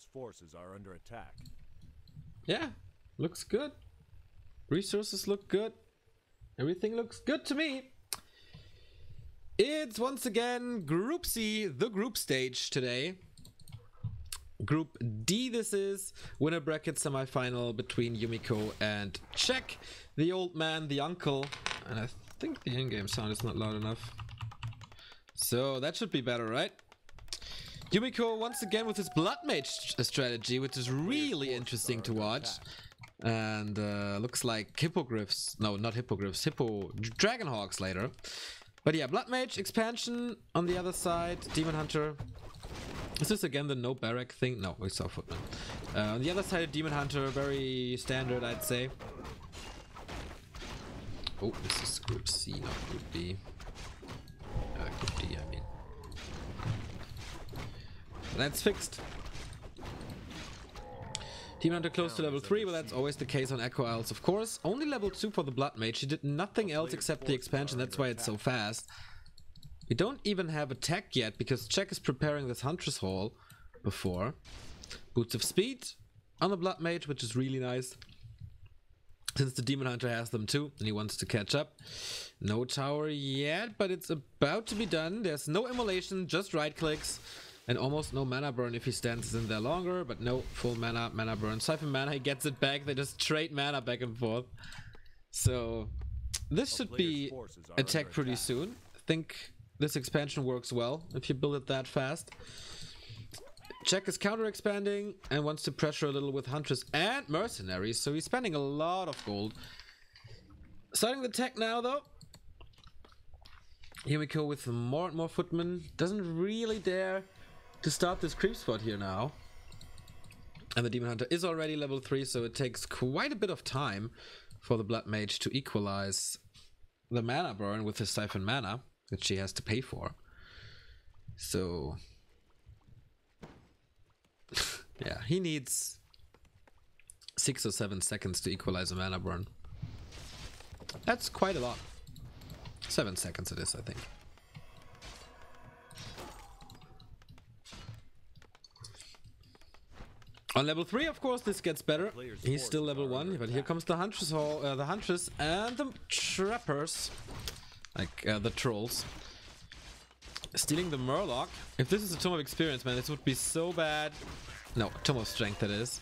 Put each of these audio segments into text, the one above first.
player's forces are under attack. Yeah, looks good. Resources look good. Everything looks good to me. It's once again Group C, the group stage today. Group D this is. Winner bracket semifinal between Yumiko and Czech. The old man, the uncle. And I think the in-game sound is not loud enough. So that should be better, right? Yumiko once again with his Blood Mage strategy, which is really interesting to watch. And looks like hippogriffs. No, not hippogriffs. Dragonhawks later. But yeah, Blood Mage expansion on the other side. Demon Hunter. Is this again the no barrack thing? No, we saw Footman. On the other side of Demon Hunter, very standard, I'd say. Oh, this is Group C, not Group B. Group D, I mean. That's fixed. Demon Hunter close to level 3, but that's always the case on Echo Isles, of course. Only level 2 for the Blood Mage. He did nothing else except the expansion, that's why it's so fast. We don't even have a tech yet, because Czech is preparing this Huntress Hall before. Boots of Speed on the Blood Mage, which is really nice. Since the Demon Hunter has them too, and he wants to catch up. No tower yet, but it's about to be done. There's no immolation, just right clicks. And almost no mana burn if he stands in there longer, but no full mana burn. Siphon mana, he gets it back. They just trade mana back and forth. So this should be attacked pretty soon. I think this expansion works well if you build it that fast. Czech is counter expanding and wants to pressure a little with Huntress and Mercenaries, so he's spending a lot of gold. Starting the tech now though. Here we go with more and more footmen. Doesn't really dare to start this creep spot here now. And the Demon Hunter is already level 3, so it takes quite a bit of time for the Blood Mage to equalize the mana burn with his Siphon mana, which she has to pay for. So yeah, he needs 6 or 7 seconds to equalize a mana burn. That's quite a lot. 7 seconds it is, I think. On level 3, of course, this gets better. He's still level 1, but here comes the Huntress Hall, the Huntress and the Trappers, like the trolls, stealing the Murloc. If this is a Tome of Experience, man, this would be so bad. No, Tome of Strength, that is.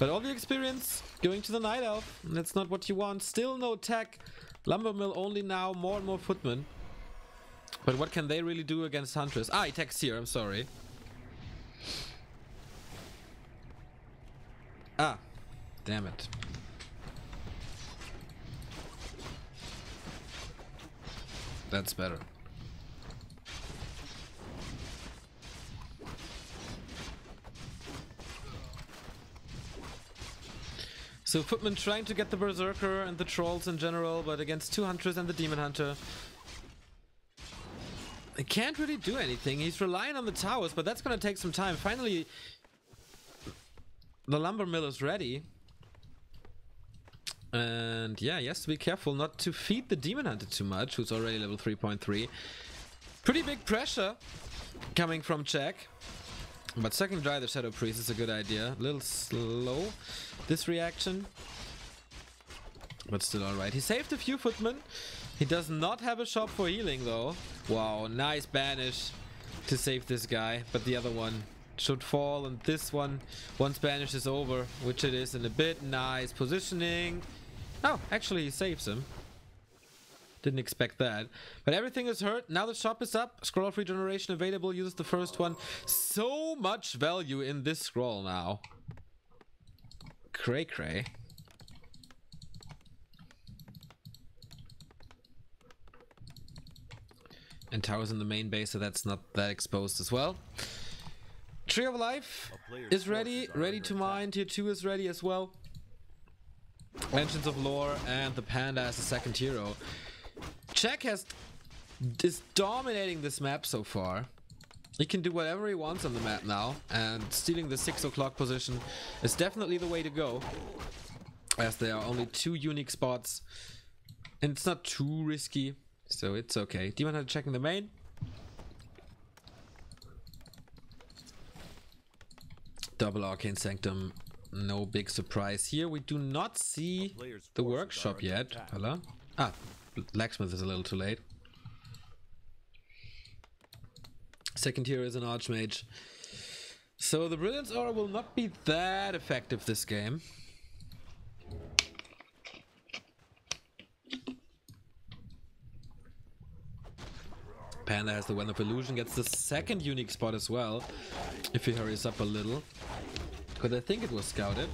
But all the experience going to the Night Elf. That's not what you want. Still no tech. Lumber Mill only now. More and more footmen. But what can they really do against Huntress? Ah, he attacks here. I'm sorry. Ah, damn it. That's better. So Footman trying to get the Berserker and the Trolls in general, but against 2 Hunters and the Demon Hunter, he can't really do anything. He's relying on the towers, but that's gonna take some time. Finally, the Lumber Mill is ready. And yeah, he has to be careful not to feed the Demon Hunter too much, who's already level 3.3. Pretty big pressure coming from Czech. But second dry the Shadow Priest is a good idea. A little slow, this reaction. But still alright. He saved a few footmen. He does not have a shop for healing though. Wow, nice banish to save this guy. But the other one should fall, and this one, once banish is over, which it is in a bit, nice positioning. Oh, actually he saves him. Didn't expect that. But everything is hurt. Now the shop is up. Scroll of Regeneration available. Uses the first one. So much value in this scroll now. Cray cray. And towers in the main base, so that's not that exposed as well. Tree of Life is ready. Ready to mine. Tier 2 is ready as well. Engines of Lore and the Panda as a second hero. Czech is dominating this map so far. He can do whatever he wants on the map now, and stealing the 6 o'clock position is definitely the way to go, as there are only 2 unique spots and it's not too risky, so it's okay. Demon Hunter checking the main. Double Arcane Sanctum, no big surprise here. We do not see the workshop yet. Hello? Ah, Blacksmith is a little too late. Second tier is an Archmage. So the Brilliance Aura will not be that effective this game. Panda has the Wand of Illusion, gets the second unique spot as well, if he hurries up a little. Because I think it was scouted.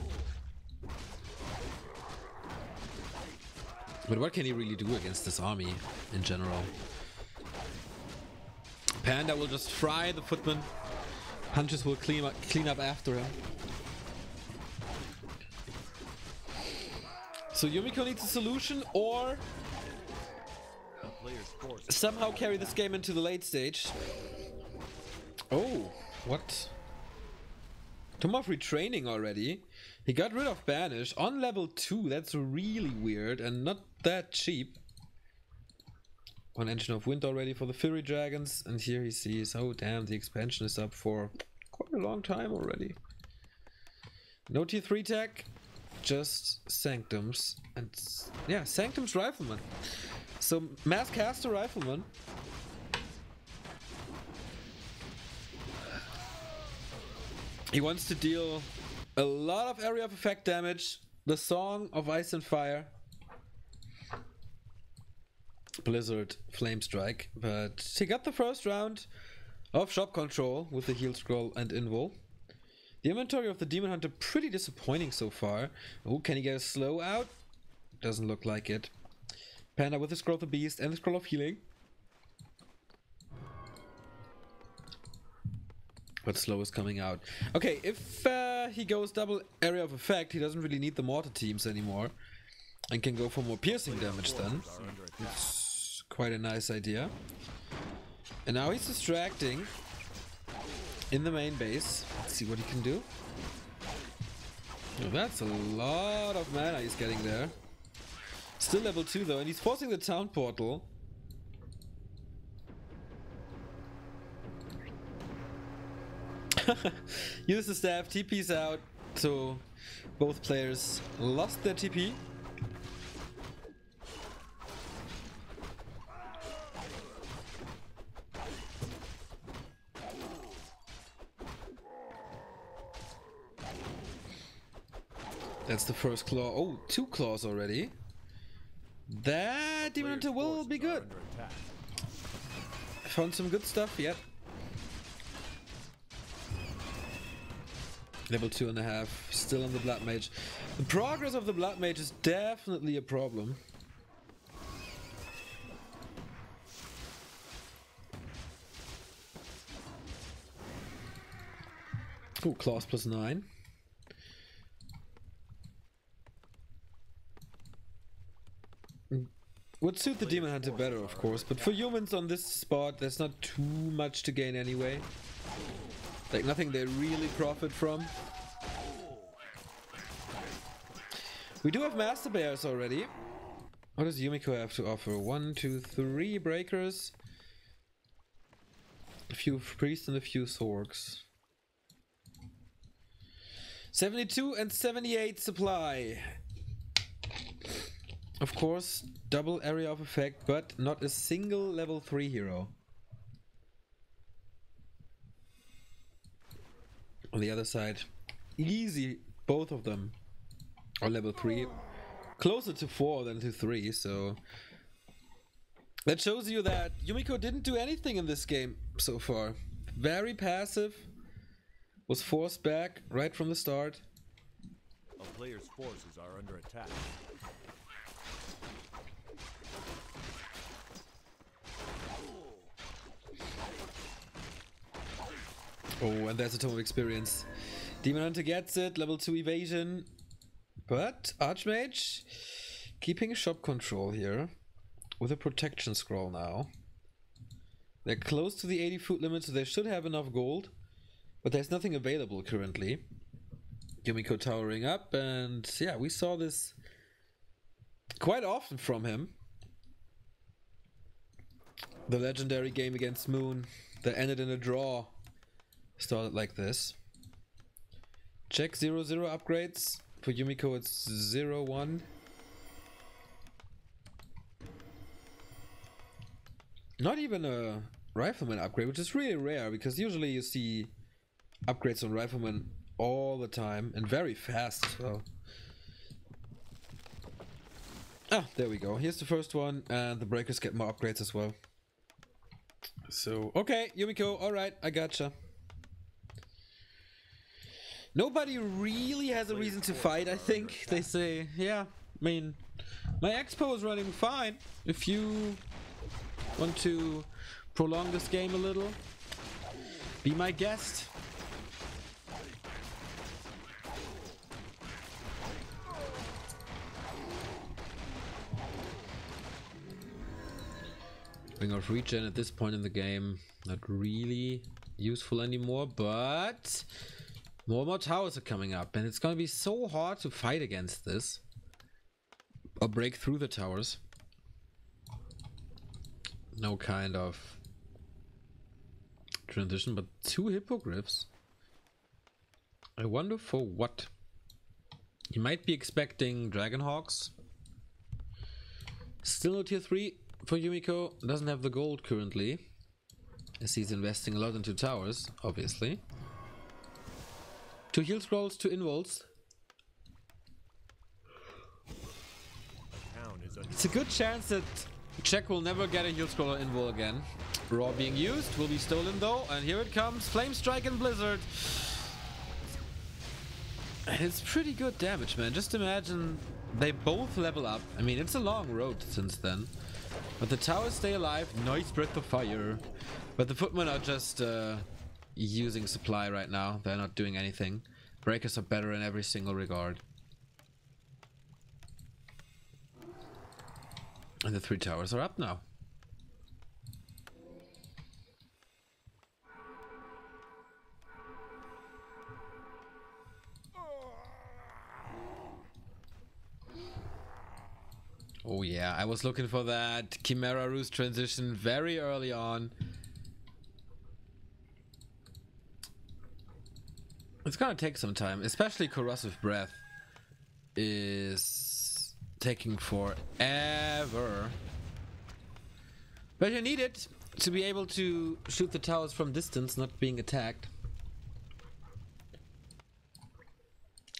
But what can he really do against this army in general? Panda will just fry the Footman. Punches will clean up after him. So Yumiko needs a solution, or somehow carry this game into the late stage. Oh, what? Tomb Retraining already. He got rid of Banish on level 2. That's really weird and not that cheap. One Engine of Wind already for the Fury Dragons, and here he sees, oh damn, the expansion is up for quite a long time already. No tier 3 tech, just Sanctums, and yeah, Sanctums Rifleman. So Mass Caster Rifleman. He wants to deal a lot of area of effect damage. The Song of Ice and Fire. Blizzard Flame Strike, but he got the first round of shop control with the heal scroll and invul. The inventory of the Demon Hunter pretty disappointing so far. Oh, can he get a slow out? Doesn't look like it. Panda with the Scroll of the Beast and the Scroll of Healing. But slow is coming out. Okay, if he goes double area of effect, he doesn't really need the mortar teams anymore. And can go for more piercing damage then. It's quite a nice idea. And now he's distracting in the main base. Let's see what he can do. Oh, that's a lot of mana he's getting there. Still level 2 though, and he's forcing the town portal. Use the staff, TP's out. So both players lost their TP. That's the first claw. Oh, 2 claws already. That Demon Hunter will be good. Found some good stuff yet. Level 2.5, still on the Blood Mage. The progress of the Blood Mage is definitely a problem. Oh, claws plus 9. Would suit the Demon Hunter better, of course, but for humans on this spot, there's not too much to gain anyway. Like, nothing they really profit from. We do have Master Bears already. What does Yumiko have to offer? 1, 2, 3 breakers. A few priests and a few Sorks. 72 and 78 supply. Of course, double area of effect, but not a single level 3 hero. On the other side, easy, both of them are level 3. Closer to 4 than to 3, so that shows you that Yumiko didn't do anything in this game so far. Very passive, was forced back right from the start. A player's forces are under attack. Oh, and there's a Tome of Experience. Demon Hunter gets it, level 2 evasion. But Archmage keeping shop control here with a protection scroll now. They're close to the 80 foot limit, so they should have enough gold. But there's nothing available currently. Yumiko towering up, and yeah, we saw this quite often from him. The legendary game against Moon that ended in a draw started like this. Check 0-0 upgrades. For Yumiko it's 0-1. Not even a rifleman upgrade, which is really rare because usually you see upgrades on rifleman all the time and very fast as well. Ah, there we go. Here's the first one, and the breakers get more upgrades as well. So, okay, Yumiko, alright, I gotcha. Nobody really has a reason to fight, I think. They say, yeah, I mean, my expo is running fine. If you want to prolong this game a little, be my guest. Ring of Regen at this point in the game, not really useful anymore, but more and more towers are coming up, and it's gonna be so hard to fight against this or break through the towers. No kind of transition, but 2 hippogriffs. I wonder for what. You might be expecting Dragonhawks. Still no tier 3 for Yumiko. Doesn't have the gold currently, as he's investing a lot into towers, obviously. 2 heal scrolls, 2 involts. It's a good chance that Czech will never get a heal scroll or invul again. Raw being used, will be stolen though, and here it comes, Flame Strike and Blizzard. And it's pretty good damage, man. Just imagine they both level up. I mean, it's a long road since then. But the towers stay alive, nice Breath of Fire. But the footmen are just using supply right now, they're not doing anything. Breakers are better in every single regard. And the 3 towers are up now. Oh yeah, I was looking for that Chimera Roost transition very early on. It's gonna take some time, especially Corrosive Breath is taking forever. But you need it to be able to shoot the towers from distance, not being attacked.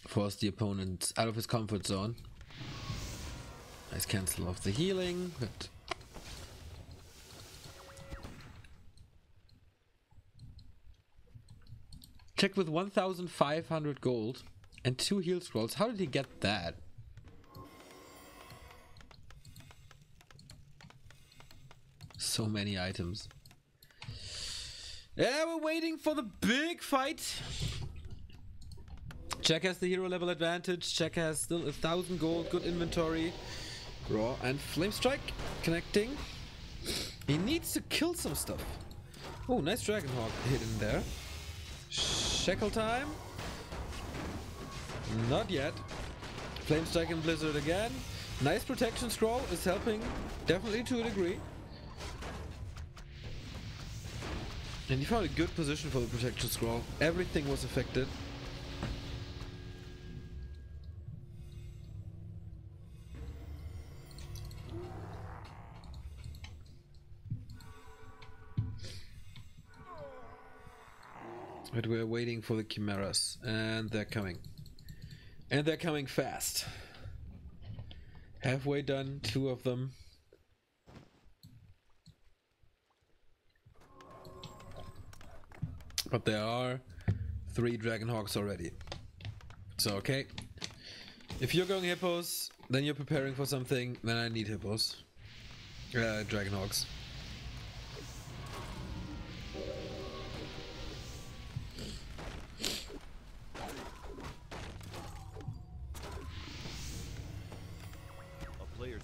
Force the opponent out of his comfort zone. Nice cancel off the healing, but check with 1,500 gold and 2 heal scrolls. How did he get that? So many items. Yeah, we're waiting for the big fight. Czech has the hero level advantage. Czech has still 1,000 gold, good inventory. Raw and Flame Strike connecting. He needs to kill some stuff. Oh, nice Dragonhawk hit in there. Shackle time. Not yet. Flame Strike and Blizzard again. Nice protection scroll is helping, definitely to a degree. And he found a good position for the protection scroll. Everything was affected. But we're waiting for the Chimeras, and they're coming. And they're coming fast. Halfway done, 2 of them. But there are 3 Dragonhawks already. So, okay. If you're going hippos, then you're preparing for something, then I need hippos. Dragonhawks.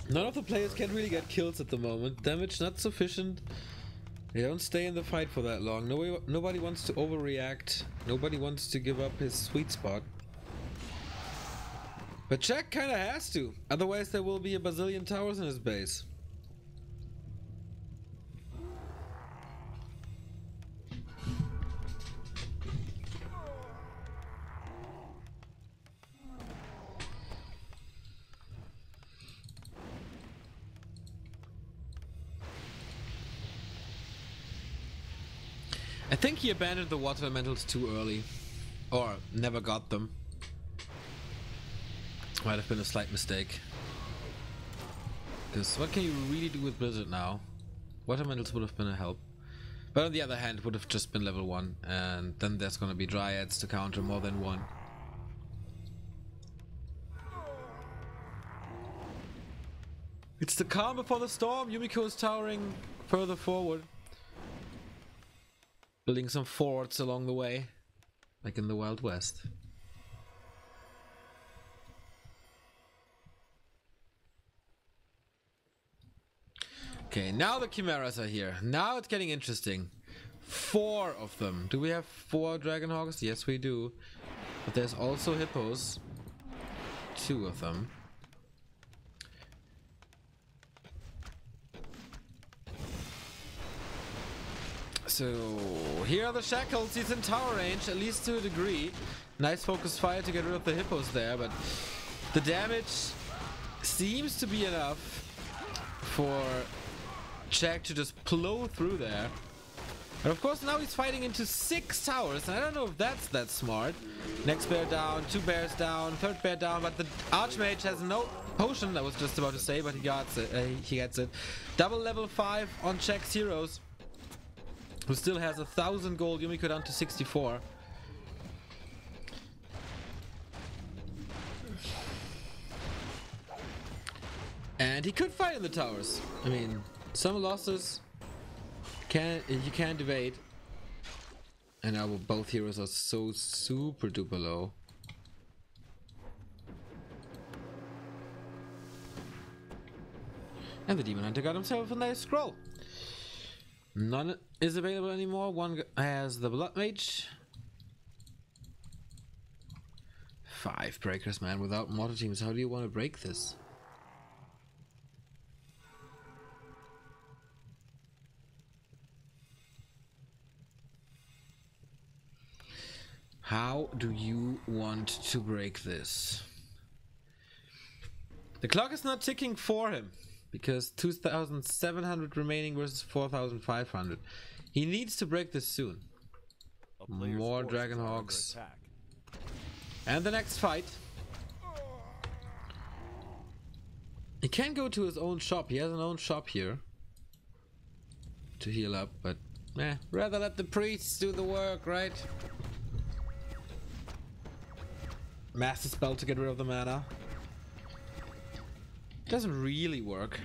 None of the players can really get kills at the moment. Damage not sufficient. They don't stay in the fight for that long. Nobody wants to overreact. Nobody wants to give up his sweet spot. But Czech kinda has to. Otherwise there will be a bazillion towers in his base. I think he abandoned the water elementals too early. Or never got them. Might have been a slight mistake. Because what can you really do with Blizzard now? Water elementals would have been a help. But on the other hand, it would have just been level 1. And then there's gonna be Dryads to counter more than one. It's the calm before the storm. Yumiko is towering further forward. Building some forts along the way. Like in the Wild West. Okay, now the Chimeras are here. Now it's getting interesting. 4 of them. Do we have 4 Dragonhogs? Yes, we do. But there's also Hippos. 2 of them. So, here are the shackles. He's in tower range, at least to a degree. Nice focus fire to get rid of the Hippos there, but the damage seems to be enough for Jack to just plow through there. And of course now he's fighting into 6 towers, and I don't know if that's that smart. Next bear down, 2 bears down, 3rd bear down, but the Archmage has no potion, I was just about to say, but he gets it. Double level 5 on Jack's heroes, who still has 1,000 gold. Yumiko down to 64. And he could fight in the towers. I mean, some losses you can't evade. And now both heroes are so super duper low. And the Demon Hunter got himself a nice scroll. None is available anymore. One has the Blood Mage. 5 breakers, man. Without mortar teams, how do you want to break this? How do you want to break this? The clock is not ticking for him. Because 2,700 remaining versus 4,500. He needs to break this soon. More Dragonhogs. And the next fight. He can go to his own shop. He has an own shop here. To heal up, but rather let the priests do the work, right? Master spell to get rid of the mana. Doesn't really work.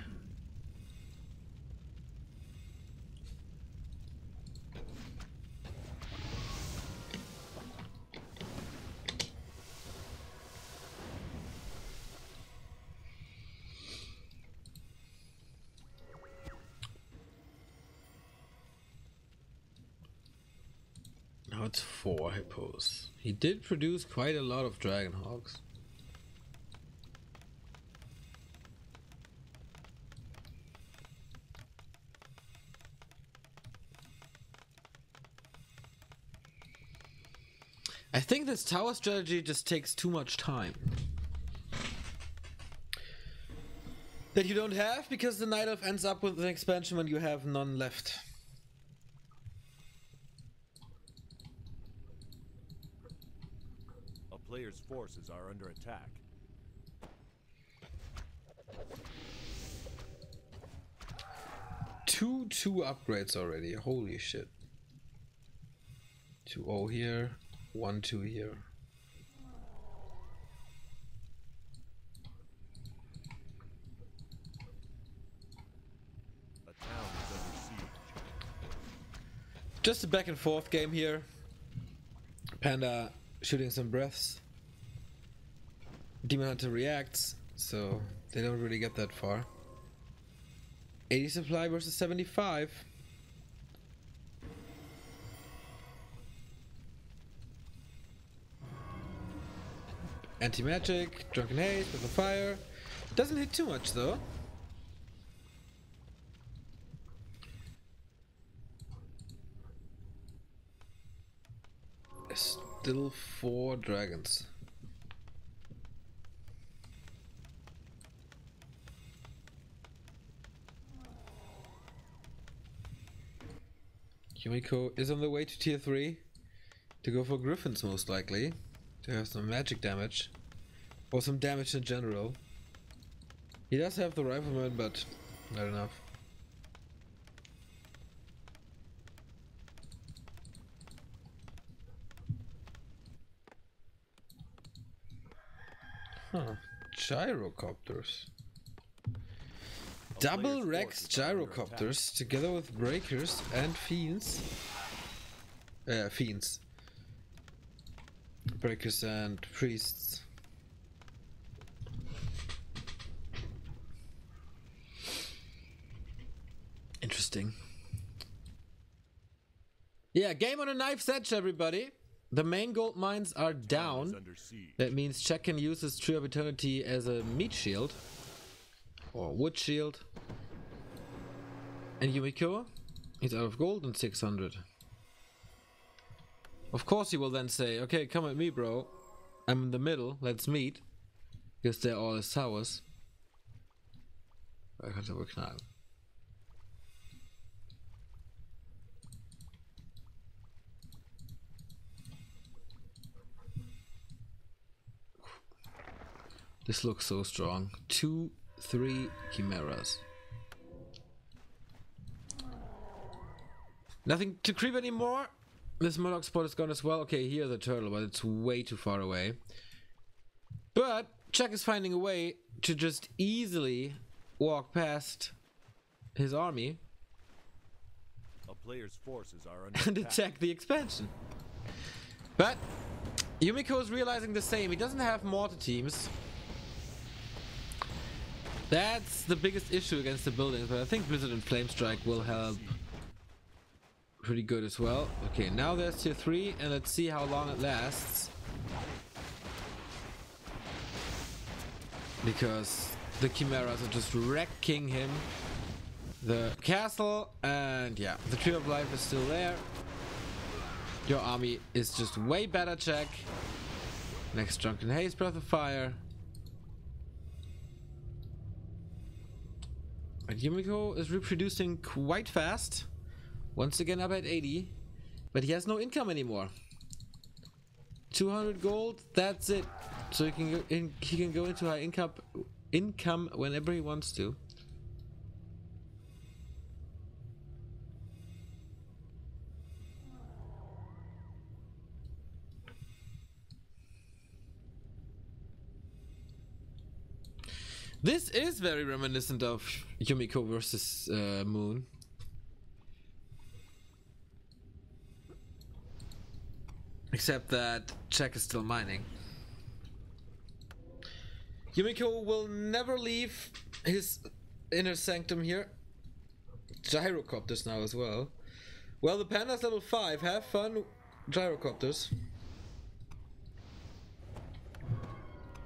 Now it's 4 hippos. He did produce quite a lot of Dragonhogs. I think this tower strategy just takes too much time. That you don't have, because the Night Elf ends up with an expansion when you have none left. A player's forces are under attack. Two upgrades already, holy shit. 2-0 here. 1-2 here. A town is under siege. Just a back and forth game here. Panda shooting some breaths. Demon Hunter reacts, so they don't really get that far. 80 supply versus 75. Anti-magic, Drunken Haze with the fire. Doesn't hit too much though. Still 4 dragons. Yumiko is on the way to tier 3 to go for Griffins, most likely, to have some magic damage or some damage in general. He does have the Rifleman, but not enough. Huh. Gyrocopters. Double Rex Gyrocopters together with Breakers and Fiends. Fiends. Breakers and Priests. Interesting. Yeah, game on a knife's edge, everybody. The main gold mines are down. That means Czech can use his Tree of Eternity as a meat shield. Or wood shield. And Yumiko, he's out of gold and 600. Of course he will then say, okay, come at me, bro. I'm in the middle, let's meet. Because they're all his towers. I can't work now. This looks so strong. 2, 3 Chimeras. Nothing to creep anymore. This Murloc spot is gone as well. Okay, here's a turtle, but it's way too far away. But Czech is finding a way to just easily walk past his army A player's forces are under and attack the expansion. But Yumiko is realizing the same. He doesn't have mortar teams. That's the biggest issue against the buildings, but I think Blizzard and Flamestrike will help pretty good as well. Okay, now there's tier 3, and let's see how long it lasts. Because the Chimeras are just wrecking him. The castle, and yeah, the Tree of Life is still there. Your army is just way better, Czech. Next Drunken Haze, Breath of Fire. And Yumiko is reproducing quite fast. Once again up at 80. But he has no income anymore. 200 gold, that's it. So he can go into high income whenever he wants to. This is very reminiscent of Yumiko versus Moon. Except that Czech is still mining. Yumiko will never leave his inner sanctum here. Gyrocopters now as well. Well, the panda's level 5. Have fun, gyrocopters.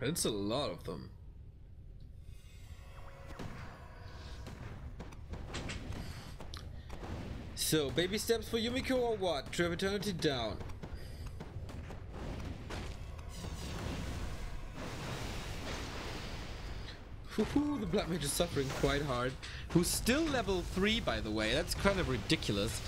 It's a lot of them. So, baby steps for Yumiko or what? Tree of Eternity down. Woohoo, the Black Mage is suffering quite hard. Who's still level 3, by the way. That's kind of ridiculous.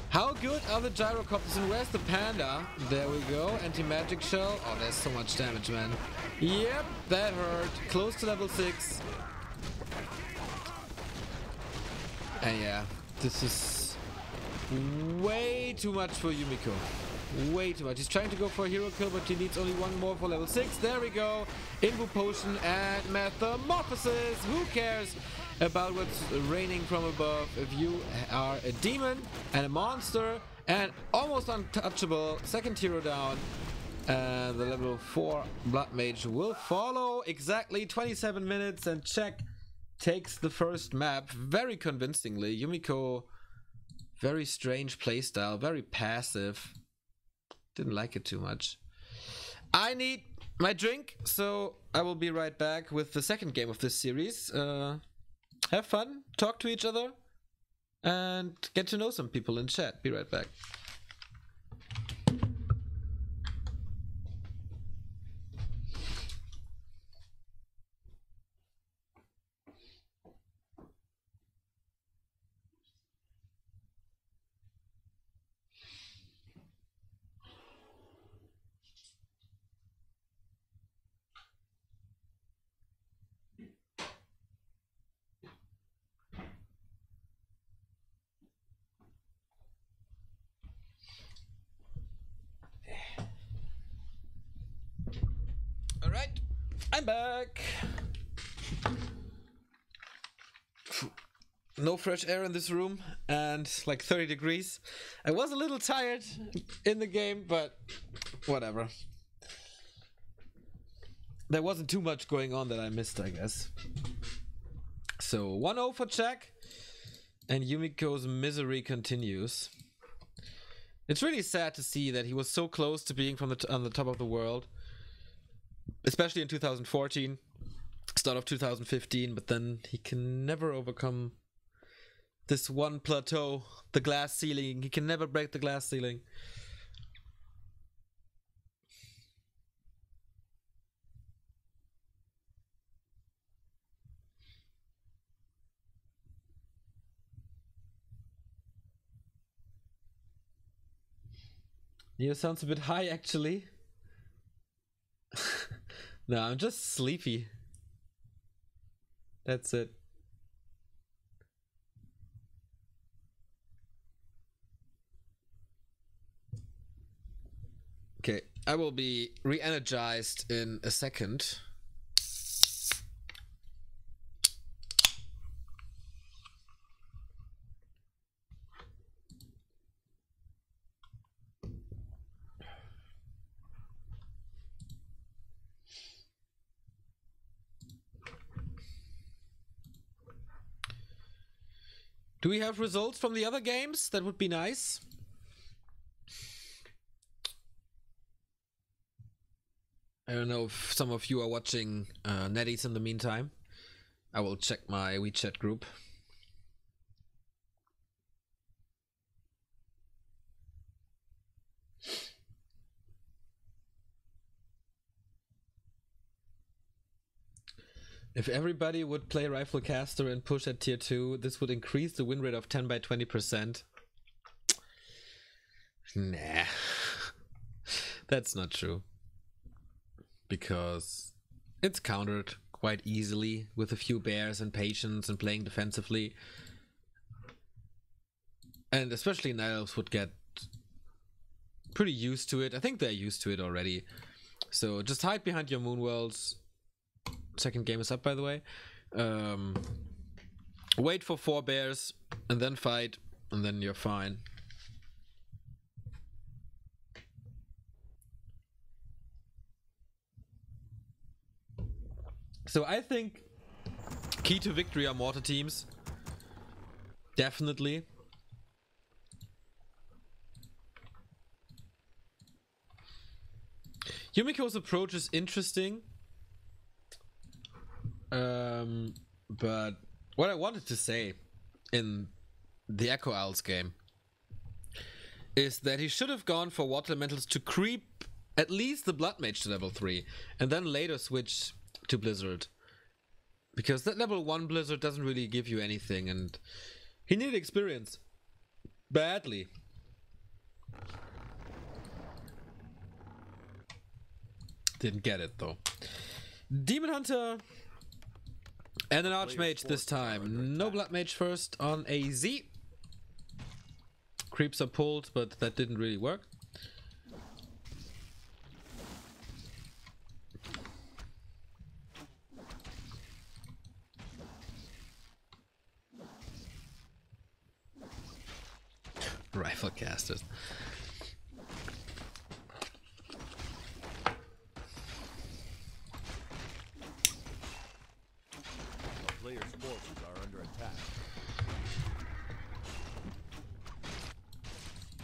How good are the gyrocopters, and where's the panda? There we go. Anti-magic shell. Oh, there's so much damage, man. Yep, that hurt. Close to level 6. And yeah, this is way too much for Yumiko. Way too much. He's trying to go for a hero kill, but he needs only one more for level 6. There we go. Invu Potion and Metamorphosis. Who cares about what's raining from above if you are a demon and a monster and almost untouchable. Second hero down. And the level 4 Blood Mage will follow. Exactly 27 minutes, and Czech takes the first map very convincingly. Yumiko, very strange playstyle, very passive. Didn't like it too much. I need my drink, so I will be right back with the second game of this series. Have fun, talk to each other, and get to know some people in chat. Be right back. I'm back! No fresh air in this room and like 30 degrees. I was a little tired in the game, but whatever. There wasn't too much going on that I missed, I guess. So 1-0 for Czech, and Yumiko's misery continues. It's really sad to see that he was so close to being on the top of the world, especially in 2014, start of 2015, but then he can never overcome this one plateau, the glass ceiling. He can never break the glass ceiling. Neo sounds a bit high, actually. No, I'm just sleepy. That's it. Okay, I will be re-energized in a second. Do we have results from the other games? That would be nice. I don't know if some of you are watching NetEase in the meantime. I will check my WeChat group. If everybody would play Riflecaster and push at tier 2, this would increase the win rate of 10 by 20%. Nah. That's not true. Because it's countered quite easily with a few bears and patience and playing defensively. And especially Night Elves would get pretty used to it. I think they're used to it already. So just hide behind your Moonwells. Second game is up, by the way. Wait for 4 bears and then fight, and then you're fine. So I think key to victory are mortar teams. Definitely. Yumiko's approach is interesting. But what I wanted to say in the Echo Owls game is that he should have gone for Water Elementals to creep at least the Blood Mage to level 3 and then later switch to Blizzard. Because that level 1 Blizzard doesn't really give you anything and he needed experience. Badly. Didn't get it though. Demon Hunter and an Archmage this time. No Blood Mage first on AZ. Creeps are pulled, but that didn't really work. Riflecasters.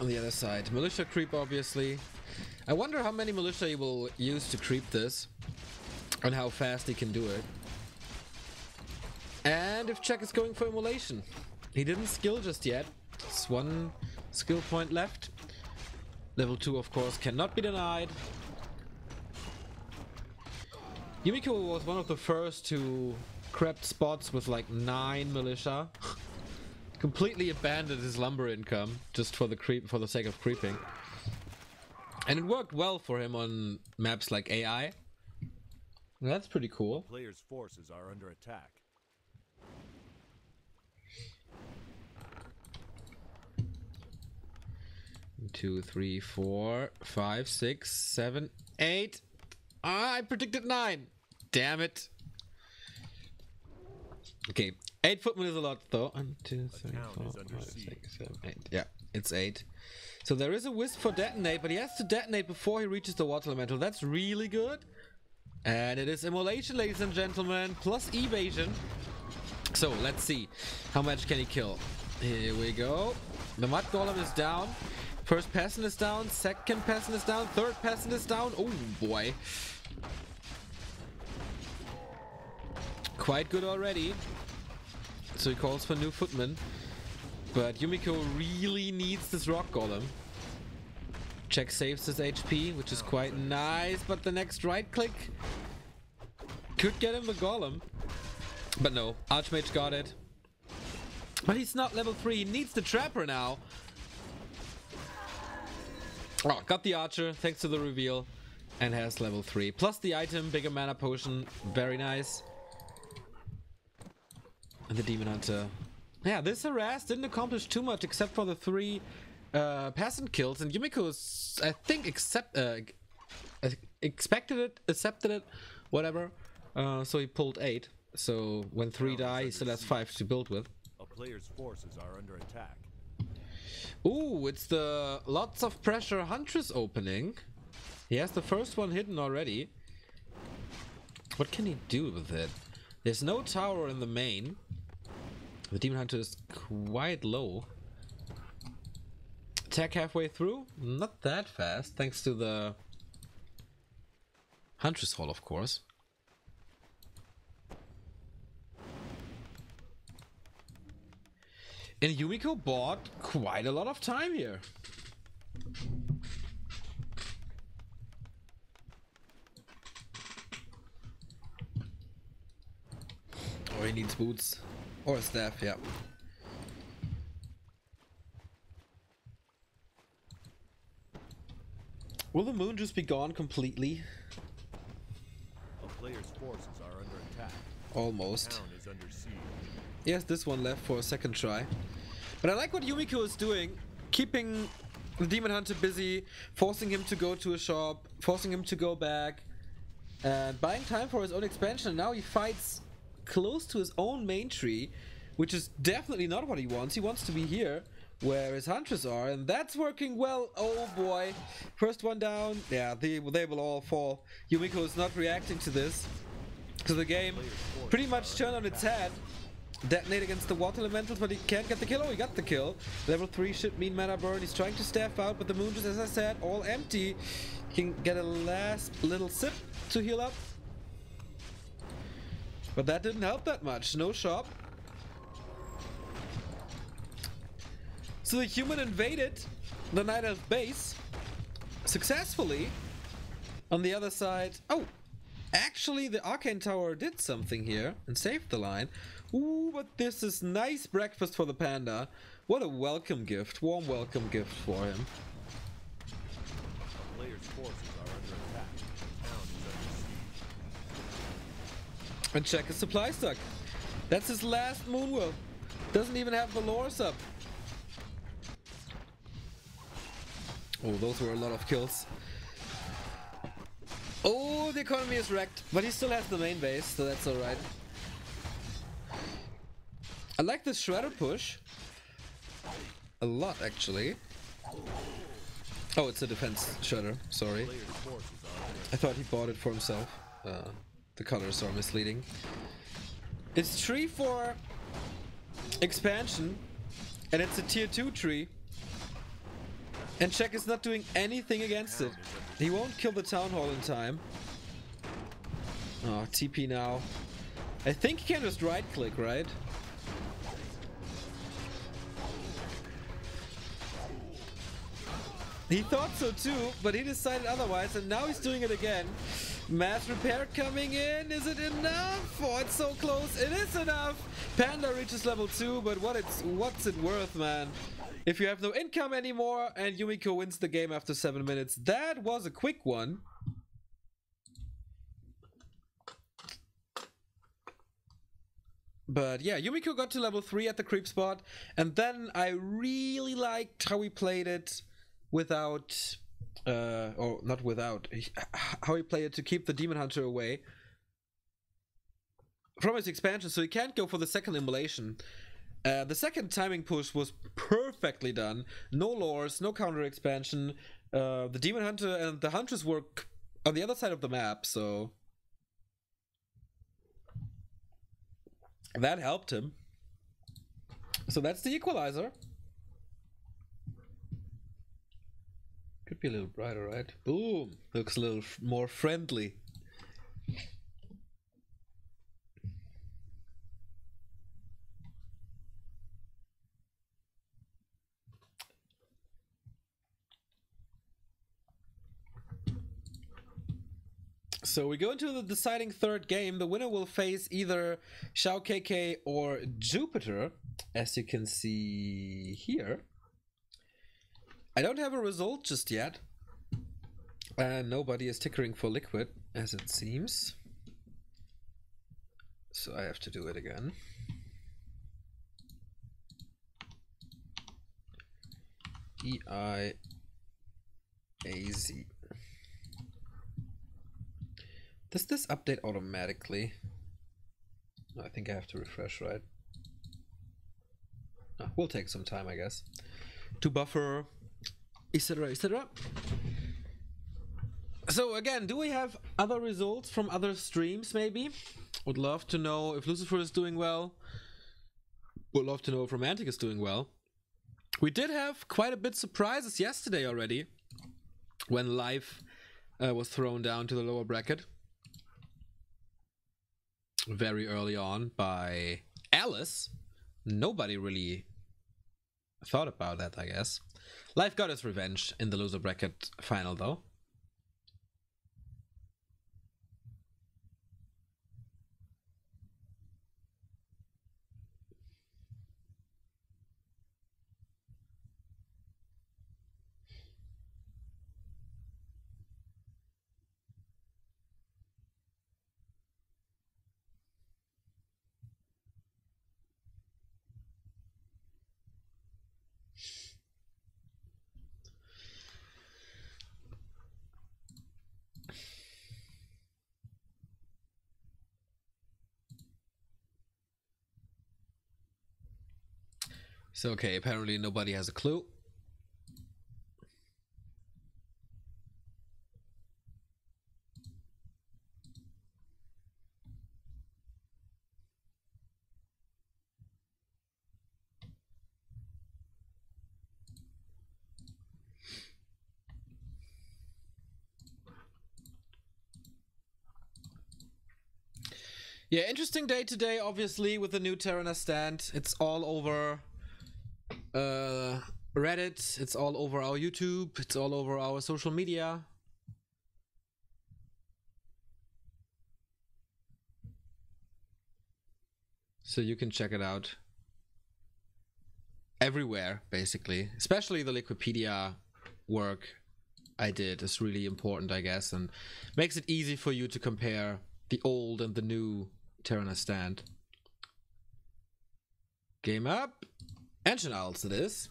On the other side, militia creep obviously. I wonder how many militia he will use to creep this and how fast he can do it. And if Czech is going for immolation. He didn't skill just yet. It's 1 skill point left. Level 2 of course cannot be denied. Yumiko was one of the first to crept spots with like 9 militia. Completely abandoned his lumber income just for the sake of creeping. And it worked well for him on maps like AI. That's pretty cool. Players' forces are under attack. Two, 3, 4, 5, 6, 7, 8. I predicted 9. damn it. Okay, 8 footmen is a lot though. 1, 2, 3, 4, 5, 6, 7, 8. Yeah, it's 8. So there is a wisp for detonate, but he has to detonate before he reaches the water elemental. That's really good. And it is immolation, ladies and gentlemen, plus evasion. So let's see, how much can he kill? Here we go. The mud golem is down. First peasant is down. Second peasant is down. Third peasant is down. Oh boy. Quite good already. So he calls for new footmen. But Yumiko really needs this rock golem. Jack saves his HP, which is quite nice. But the next right click could get him the golem. But no, Archmage got it. But he's not level 3. He needs the Trapper now. Oh, got the Archer thanks to the reveal. And has level 3. Plus the item, bigger mana potion. Very nice. And the Demon Hunter. Yeah, this harass didn't accomplish too much except for the 3 peasant kills. And Yumiko's, I think, expected it, accepted it, whatever. So he pulled 8. So when 3 die, he still has 5 to build with. A player's forces are under attack. Ooh, it's the lots of pressure Huntress opening. He has the first one hidden already. What can he do with it? There's no tower in the main. The Demon Hunter is quite low. Attack halfway through? Not that fast, thanks to the Huntress Hall, of course. And Yumiko bought quite a lot of time here. Or he needs boots. Or a staff, yeah. Will the moon just be gone completely? A player's forces are under attack. Almost. The town is under siege. Yes, this one left for a second try. But I like what Yumiko is doing. Keeping the Demon Hunter busy, forcing him to go to a shop, forcing him to go back, and buying time for his own expansion. And now he fights close to his own main tree, which is definitely not what he wants. He wants to be here, where his hunters are, and that's working well. Oh boy. First one down. Yeah, they will all fall. Yumiko is not reacting to this. So the game pretty much turned on its head. Detonate against the water elementals, but he can't get the kill. Oh, he got the kill. Level 3 should mean mana burn. He's trying to staff out, but the moon just, as I said, all empty. He can get a last little sip to heal up. But that didn't help that much. No shop. So the human invaded the Night Elf base successfully. On the other side, oh, actually the Arcane Tower did something here and saved the line. Ooh, but this is nice breakfast for the panda. What a welcome gift, warm welcome gift for him. A player's forces are under attack. The town is under siege. And check his supply stock. That's his last Moonwell. Doesn't even have the lures up. Oh, those were a lot of kills. Oh, the economy is wrecked, but he still has the main base, so that's alright. I like this Shredder push. A lot, actually. Oh, it's a defense Shredder, sorry. Player's forces are under I thought he bought it for himself. The colors are misleading. It's tree for expansion, and it's a tier 2 tree. And Czech is not doing anything against it. He won't kill the town hall in time. Oh, TP now. I think he can just right click, right? He thought so too, but he decided otherwise, and now he's doing it again. Mass repair coming in. Is it enough? Oh, it's so close. It is enough. Panda reaches level 2, but what's it worth, man? If you have no income anymore and Yumiko wins the game after 7 minutes. That was a quick one. But yeah, Yumiko got to level 3 at the creep spot, and then I really liked how he played it without, or not without, how he played it to keep the Demon Hunter away. from his expansion, so he can't go for the second immolation. The second timing push was perfectly done. No lores, no counter expansion. The Demon Hunter and the Huntress were on the other side of the map, so that helped him. So that's the equalizer. Could be a little brighter, right? Boom! Looks a little more friendly. So we go into the deciding third game. The winner will face either Shao KK or Jupiter, as you can see here. I don't have a result just yet. And nobody is tickering for Liquid, as it seems. So I have to do it again. EIAZ. Does this update automatically? No, I think I have to refresh, right? Oh, will take some time, I guess, to buffer, etc., etc. So again, do we have other results from other streams, maybe? Would love to know if Lucifer is doing well. Would love to know if Romantic is doing well. We did have quite a bit surprises yesterday already, when Life was thrown down to the lower bracket. Very early on by Alice. Nobody really thought about that, I guess. Life got his revenge in the loser bracket final, though. So, okay, apparently nobody has a clue. Yeah, interesting day today, obviously, with the new Terrana stand. It's all over Reddit, it's all over our YouTube, it's all over our social media. So you can check it out everywhere, basically. Especially the Liquipedia work I did is really important, I guess, and makes it easy for you to compare the old and the new Terrana stand. Game up. Ancient Isles it is.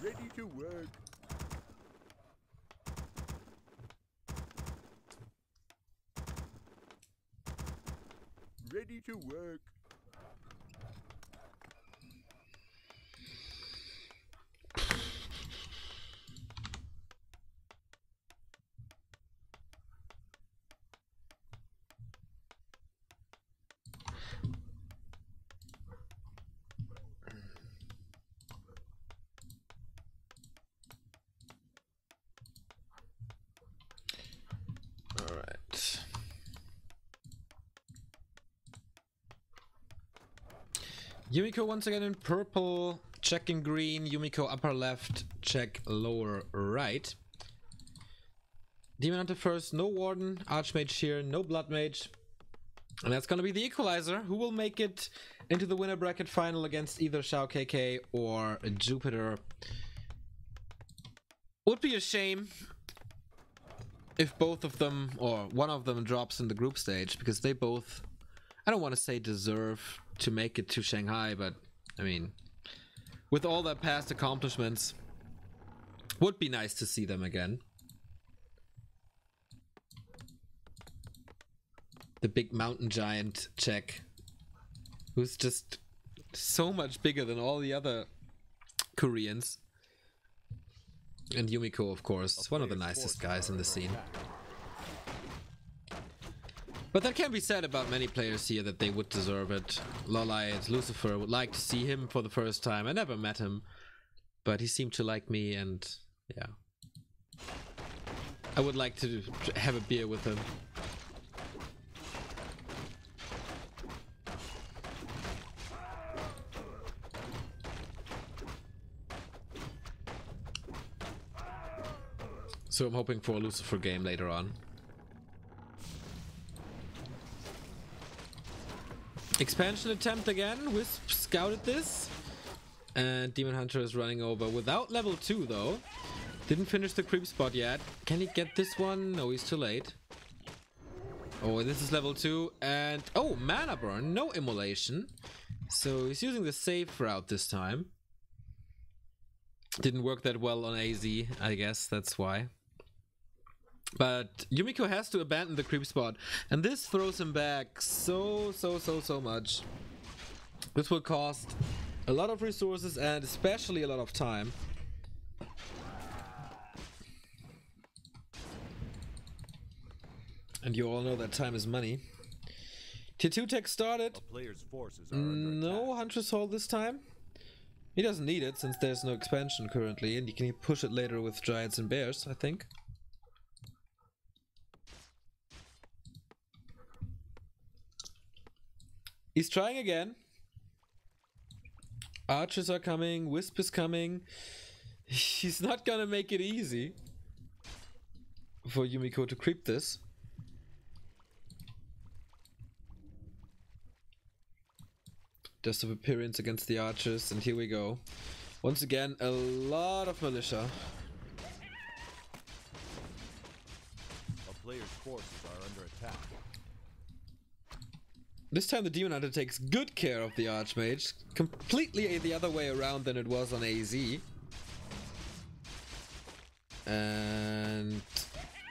Ready to work. Ready to work. Yumiko once again in purple, check in green, Yumiko upper left, check lower right. Demon Hunter first, no Warden, Archmage here, no Blood Mage. And that's gonna be the equalizer, who will make it into the winner bracket final against either Shao KK or Jupiter. Would be a shame if both of them, or one of them, drops in the group stage, because they both, I don't want to say deserve to make it to Shanghai, but I mean, with all their past accomplishments. Would be nice to see them again. The big mountain giant Czech, who's just so much bigger than all the other Koreans. And Yumiko, of course, one of the nicest guys in the scene. But that can be said about many players here, that they would deserve it. Lolite, Lucifer, would like to see him for the first time. I never met him, but he seemed to like me, and yeah. I would like to have a beer with him. So I'm hoping for a Lucifer game later on. Expansion attempt again. Wisp scouted this. And Demon Hunter is running over without level 2 though. Didn't finish the creep spot yet. Can he get this one? No, he's too late. Oh, this is level 2. And oh, mana burn. No immolation. So he's using the safe route this time. Didn't work that well on AZ, I guess. That's why. But Yumiko has to abandon the creep spot, and this throws him back so much. This will cost a lot of resources and especially a lot of time. And you all know that time is money. Tier 2 tech started. No Huntress Hole this time. He doesn't need it since there's no expansion currently, and you can push it later with Giants and Bears, I think. He's trying again. Archers are coming. Wisp is coming. He's not gonna make it easy for Yumiko to creep this. Dust of Appearance against the Archers, and here we go. Once again, a lot of militia. A player's forces are under attack. This time the Demon Hunter takes good care of the Archmage. Completely the other way around than it was on AZ. And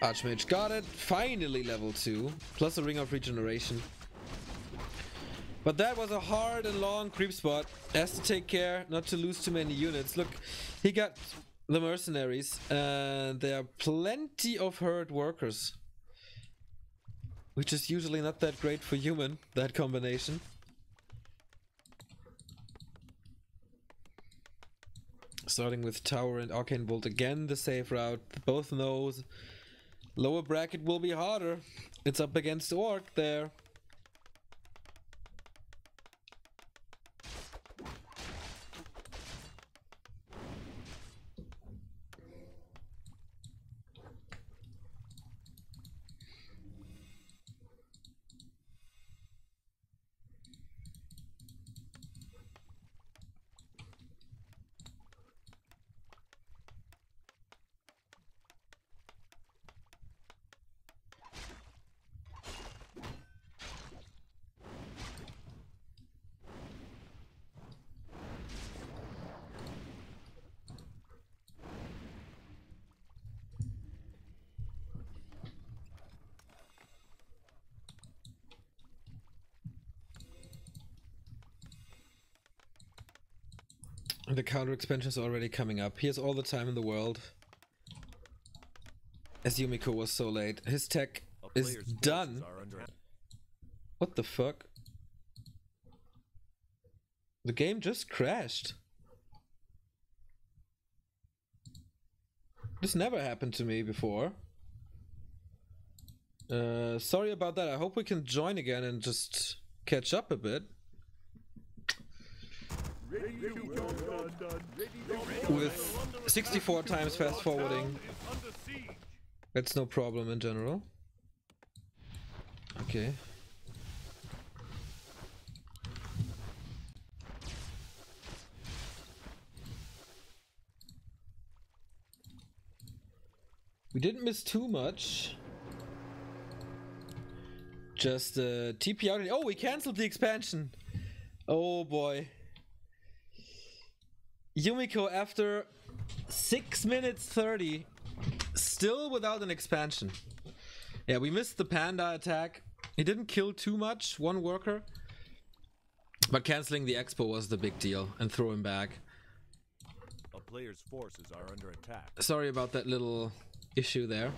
Archmage got it. Finally level 2. Plus a Ring of Regeneration. But that was a hard and long creep spot. Has to take care not to lose too many units. Look, he got the mercenaries. And there are plenty of herd workers. Which is usually not that great for human, that combination. Starting with Tower and Arcane Bolt again, the safe route. Both knows lower bracket will be harder. It's up against Orc there. The counter expansion is already coming up. He has all the time in the world. As Yumiko was so late. His tech is done. What the fuck? The game just crashed. This never happened to me before. Sorry about that. I hope we can join again and just catch up a bit. With 64 times fast forwarding, that's no problem in general. Okay. We didn't miss too much. Just TP out. Oh, we cancelled the expansion. Oh boy. Yumiko, after 6 minutes 30, still without an expansion. Yeah, we missed the panda attack. He didn't kill too much, one worker. But cancelling the expo was the big deal and throw him back. A player's forces are under attack. Sorry about that little issue there.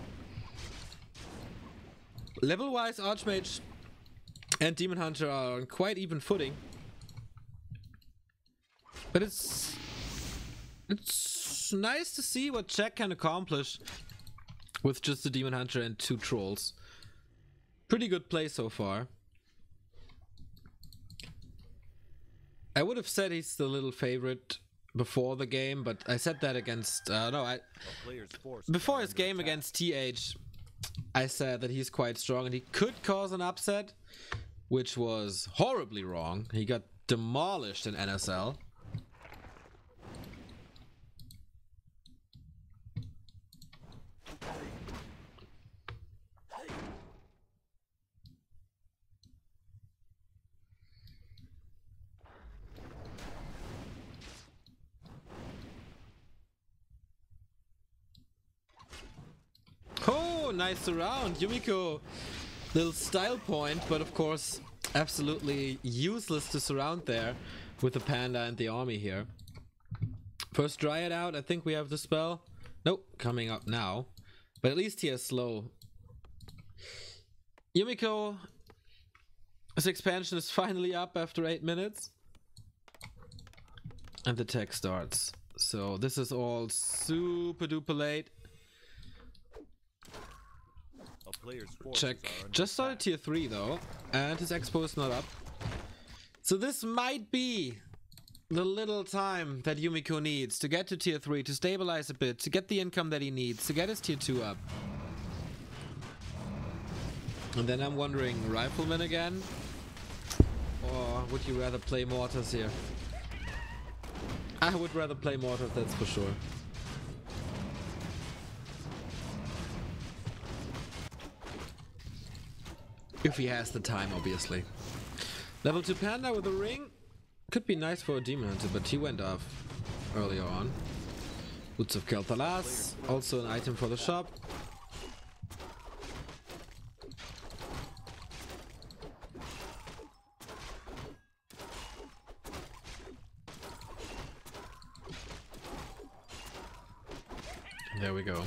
Level-wise, Archmage and Demon Hunter are on quite even footing. But it's nice to see what Jack can accomplish with just the Demon Hunter and 2 trolls. Pretty good play so far. I would have said he's the little favorite before the game, but I said that against before his game against TH, I said that he's quite strong and he could cause an upset, which was horribly wrong. He got demolished in NSL. Oh, nice surround, Yumiko. Little style point, but of course absolutely useless to surround there with the panda and the army here. First Dryad out, I think we have the spell. Nope, coming up now. But at least he has slow. Yumiko, his expansion is finally up after 8 minutes. And the tech starts. So this is all super duper late. Check just started tier 3 though, and his expo is not up. So this might be the little time that Yumiko needs to get to tier 3, to stabilize a bit, to get the income that he needs, to get his tier 2 up. And then I'm wondering, Rifleman again? Or would you rather play Mortars here? I would rather play Mortars, that's for sure. If he has the time, obviously. Level 2 Panda with a ring. Could be nice for a Demon Hunter, but he went off earlier on. Boots of Kel'Thalas, also an item for the shop. There we go.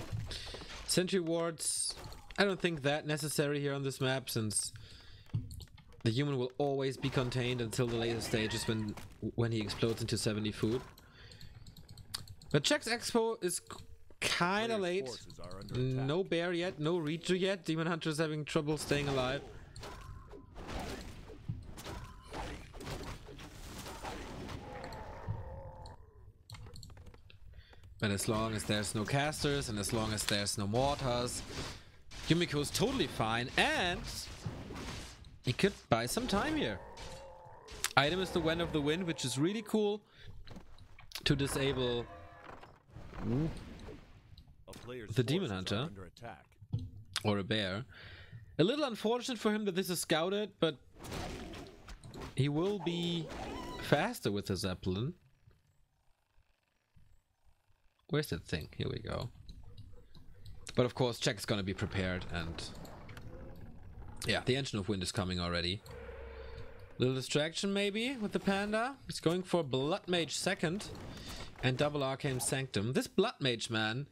Sentry wards. I don't think that necessary here on this map, since the human will always be contained until the later stages when he explodes into 70 food. But Jack's expo is kinda late. No bear yet, no Reacher yet. Demon Hunter's having trouble staying alive. But as long as there's no casters and as long as there's no mortars, Yumiko is totally fine, and he could buy some time here. Item is the Wen of the Wind, which is really cool to disable the Demon Hunter or a bear. A little unfortunate for him that this is scouted, but he will be faster with the Zeppelin. Where's that thing? Here we go. But of course, Jack's gonna be prepared, and yeah, the Engine of Wind is coming already. Little distraction maybe with the panda. He's going for Blood Mage second and double Arcane Sanctum. This Blood Mage, man,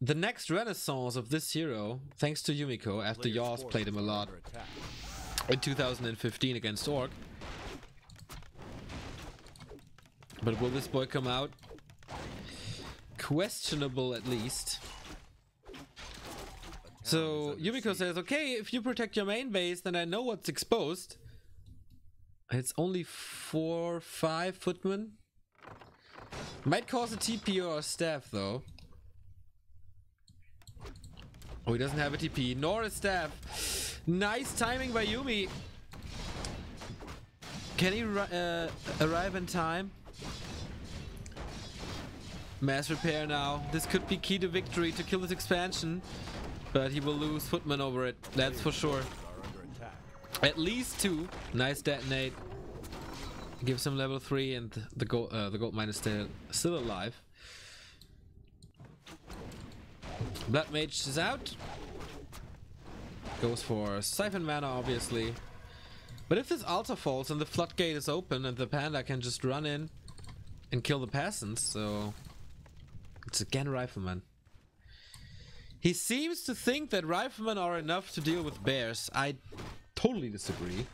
the next renaissance of this hero, thanks to Yumiko, after Yaws played him a lot in 2015 against Orc. But will this boy come out? Questionable, at least. So Yumiko says, okay, if you protect your main base, then I know what's exposed. It's only 4-5 footmen. Might cause a TP or a staff though. Oh, he doesn't have a TP nor a staff. Nice timing by Yumi. Can he arrive in time? Mass repair now. This could be key to victory to kill this expansion. But he will lose footmen over it, that's for sure. At least 2. Nice detonate. Gives him level 3 and the gold mine is still alive. Blood Mage is out. Goes for Siphon Mana, obviously. But if this altar falls and the floodgate is open and the panda can just run in and kill the peasants, so it's again Rifleman. He seems to think that Riflemen are enough to deal with bears. I totally disagree.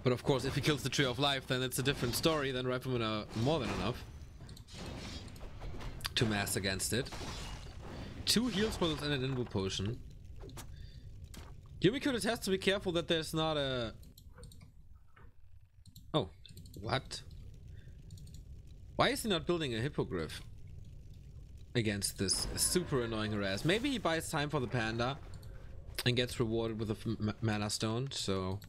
But of course, if he kills the Tree of Life, then it's a different story. Then Riflemen are more than enough to mass against it. 2 heal scrolls and an invul potion. Yumiko just has to be careful that there's not a... Oh, what? Why is he not building a hippogriff against this super annoying harass? Maybe he buys time for the panda and gets rewarded with a mana stone, so...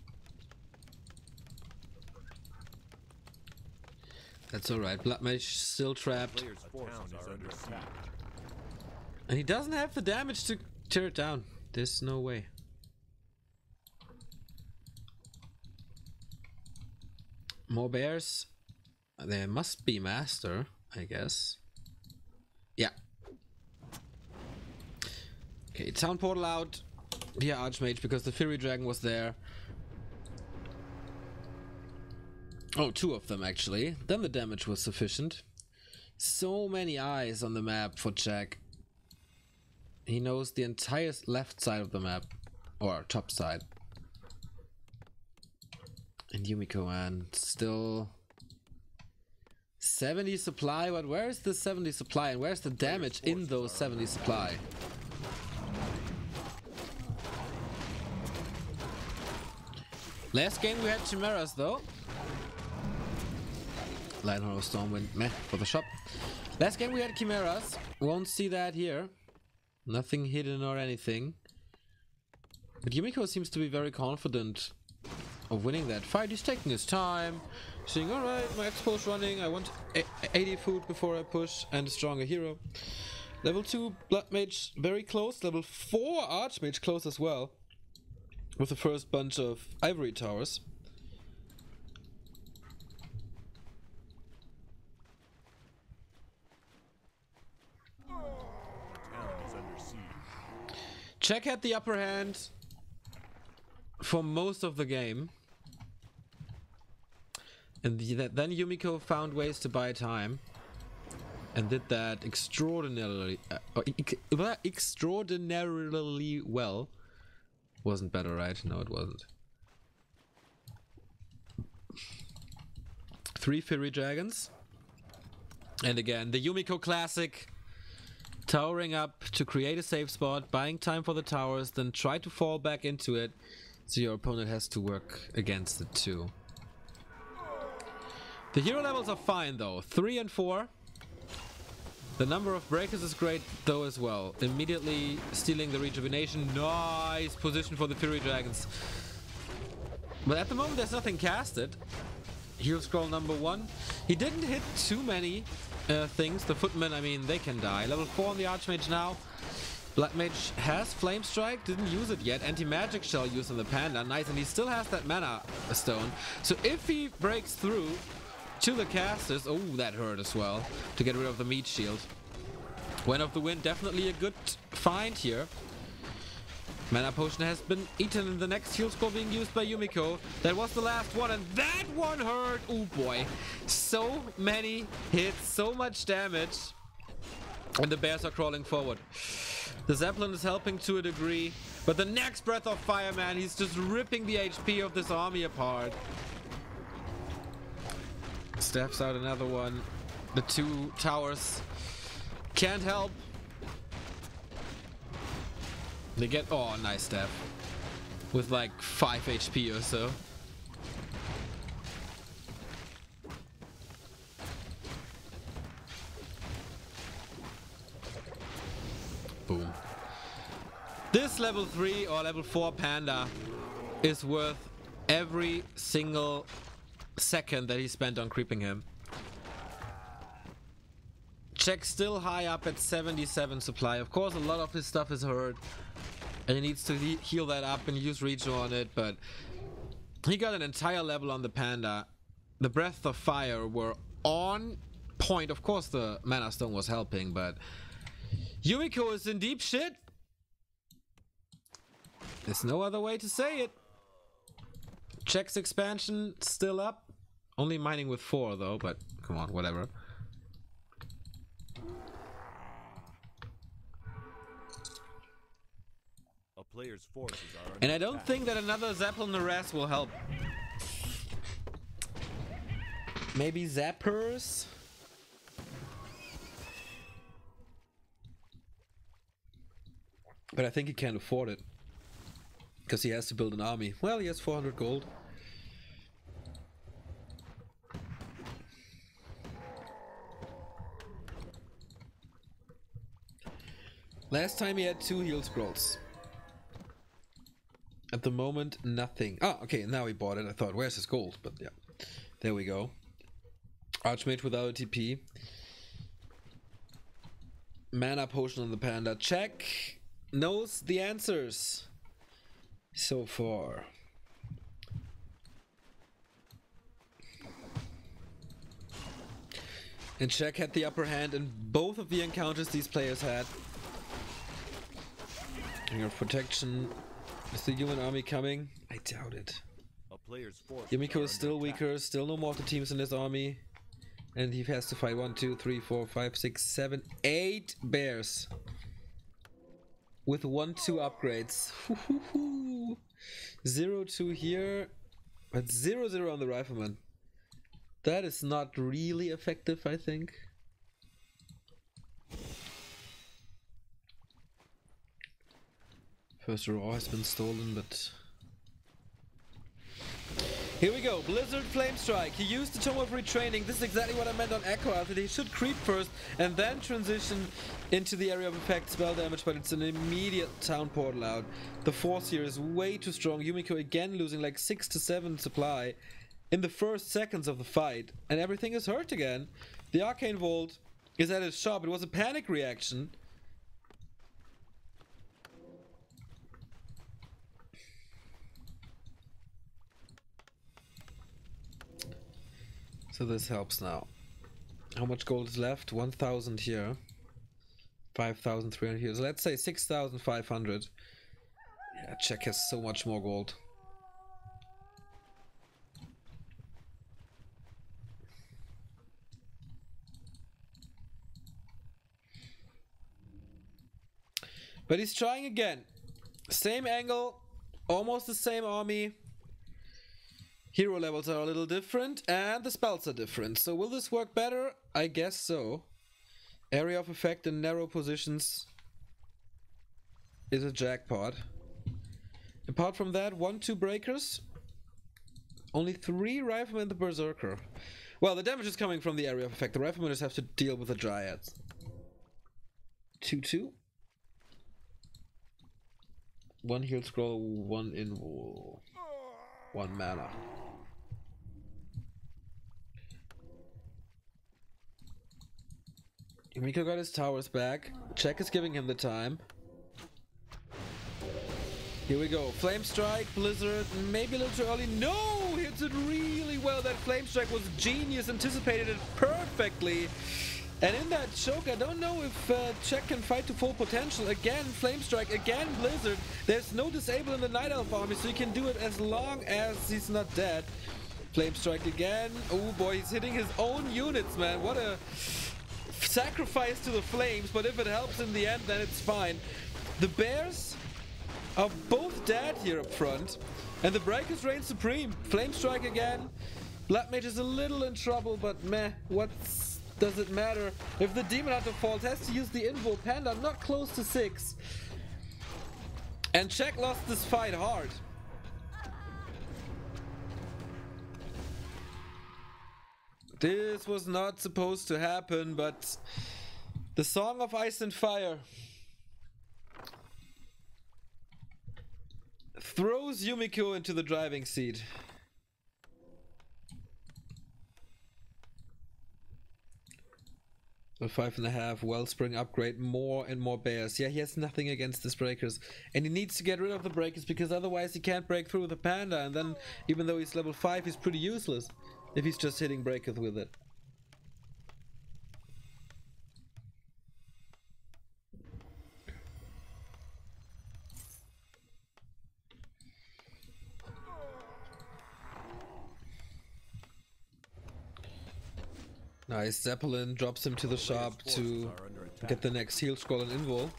That's alright. Blood Mage still trapped. And he doesn't have the damage to tear it down. There's no way. More bears. There must be Master, I guess. Yeah. Okay, Town Portal out. Dear Archmage, because the Fury Dragon was there. Oh, 2 of them actually. Then the damage was sufficient. So many eyes on the map for Jack. He knows the entire left side of the map. Or top side. And Yumiko, man. Still 70 supply, but where's the 70 supply and where's the damage in those 70 supply? Last game we had Chimeras though. Light Hollow Storm went meh for the shop. Last game we had Chimeras. Won't see that here. Nothing hidden or anything. But Yumiko seems to be very confident of winning that fight. He's taking his time, saying, alright, my expo's running, I want 80 food before I push, and a stronger hero. Level 2 Blood Mage very close, level 4 Archmage close as well, with the first bunch of Ivory Towers. Jack had the upper hand for most of the game. And then Yumiko found ways to buy time. And did that extraordinarily well. Wasn't better, right? No, it wasn't. 3 Fury Dragons. And again, the Yumiko classic. Towering up to create a safe spot, buying time for the towers, then try to fall back into it, so your opponent has to work against it too. The hero levels are fine though, 3 and 4. The number of breakers is great though as well. Immediately stealing the rejuvenation. Nice position for the Fury Dragons. But at the moment there's nothing casted. Heal scroll number 1. He didn't hit too many things. The footmen, I mean, they can die. Level 4 on the Archmage now. Blood Mage has Flame Strike, didn't use it yet. Anti-Magic Shell used on the Panda, nice, and he still has that mana stone. So if he breaks through to the casters, oh, that hurt as well, to get rid of the meat shield. Wind of the Wind, definitely a good find here. Mana Potion has been eaten in the next heal scroll being used by Yumiko. That was the last one, and that one hurt! Oh boy. So many hits, so much damage. And the bears are crawling forward. The Zeppelin is helping to a degree, but the next Breath of Fire, man, he's just ripping the HP of this army apart. Steps out another one. The 2 towers can't help. They get, oh, nice step. With like 5 HP or so. Boom. This level 3 or level 4 panda is worth every single second that he spent on creeping him. Czech still high up at 77 supply. Of course, a lot of his stuff is hurt, and he needs to heal that up and use Regen on it, but he got an entire level on the Panda. The Breath of Fire were on point. Of course, the Mana Stone was helping, but Yumiko is in deep shit. There's no other way to say it. Czech's expansion still up. Only mining with 4 though, but come on, whatever. A player's forces are under And I don't attack. think that another Zeppelin Naras will help. Maybe Zappers? But I think he can't afford it. Because he has to build an army. Well, he has 400 gold. Last time he had 2 heal scrolls. At the moment, nothing. Ah, okay, now he bought it. I thought, where's his gold? But yeah, there we go. Archmage without a TP. Mana potion on the Panda. Check knows the answers so far. And Czech had the upper hand in both of the encounters these players had. Ring of Protection. Is the human army coming? I doubt it. A player's forces Yumiko are is still under attack. weaker, still no mortal teams in his army. And he has to fight 1, 2, 3, 4, 5, 6, 7, 8 bears. With 1, 2 upgrades. 0, 2 here. But 0, 0 on the rifleman. That is not really effective, I think. First raw has been stolen, but... Here we go, Blizzard Flame Strike. He used the Tome of Retraining. This is exactly what I meant on Echo Out, that he should creep first and then transition into the area of effect spell damage, but it's an immediate town portal out. The force here is way too strong. Yumiko again losing like 6 to 7 supply in the first seconds of the fight, and everything is hurt again. The Arcane Vault is at his shop. It was a panic reaction. So this helps now. How much gold is left? 1,000 here. 5,300 here. So let's say 6,500. Yeah, Czech has so much more gold. But he's trying again. Same angle, almost the same army. Hero levels are a little different, and the spells are different. So will this work better? I guess so. Area of effect in narrow positions is a jackpot. Apart from that, 1, 2 breakers. Only 3 riflemen and the berserker. Well, the damage is coming from the area of effect. The riflemen just have to deal with the dryads. 2, 2. 1 heal scroll, 1 invul. 1 mana. Yumiko got his towers back. Czech is giving him the time. Here we go. Flame Strike, Blizzard, maybe a little too early. No! Hits it really well. That Flame Strike was genius, anticipated it perfectly. And in that choke, I don't know if Czech can fight to full potential. Again, Flame Strike, again Blizzard. There's no disable in the Night Elf army, so he can do it as long as he's not dead. Flame Strike again. Oh boy, he's hitting his own units, man. What a sacrifice to the flames, but if it helps in the end, then it's fine. The bears are both dead here up front, and the breakers reign supreme. Flame Strike again. Blood Mage is a little in trouble, but meh, what does it matter? If the Demon Hunter falls, has to use the Invul. Panda not close to 6. And Czech lost this fight hard. This was not supposed to happen, but the Song of Ice and Fire throws Yumiko into the driving seat. A 5.5 Wellspring upgrade, more and more bears. Yeah, he has nothing against these breakers. And he needs to get rid of the breakers because otherwise he can't break through the panda. And then, even though he's level 5, he's pretty useless if he's just hitting breakers with it. Nice, Zeppelin drops him to the shop to get the next heal scroll and invul.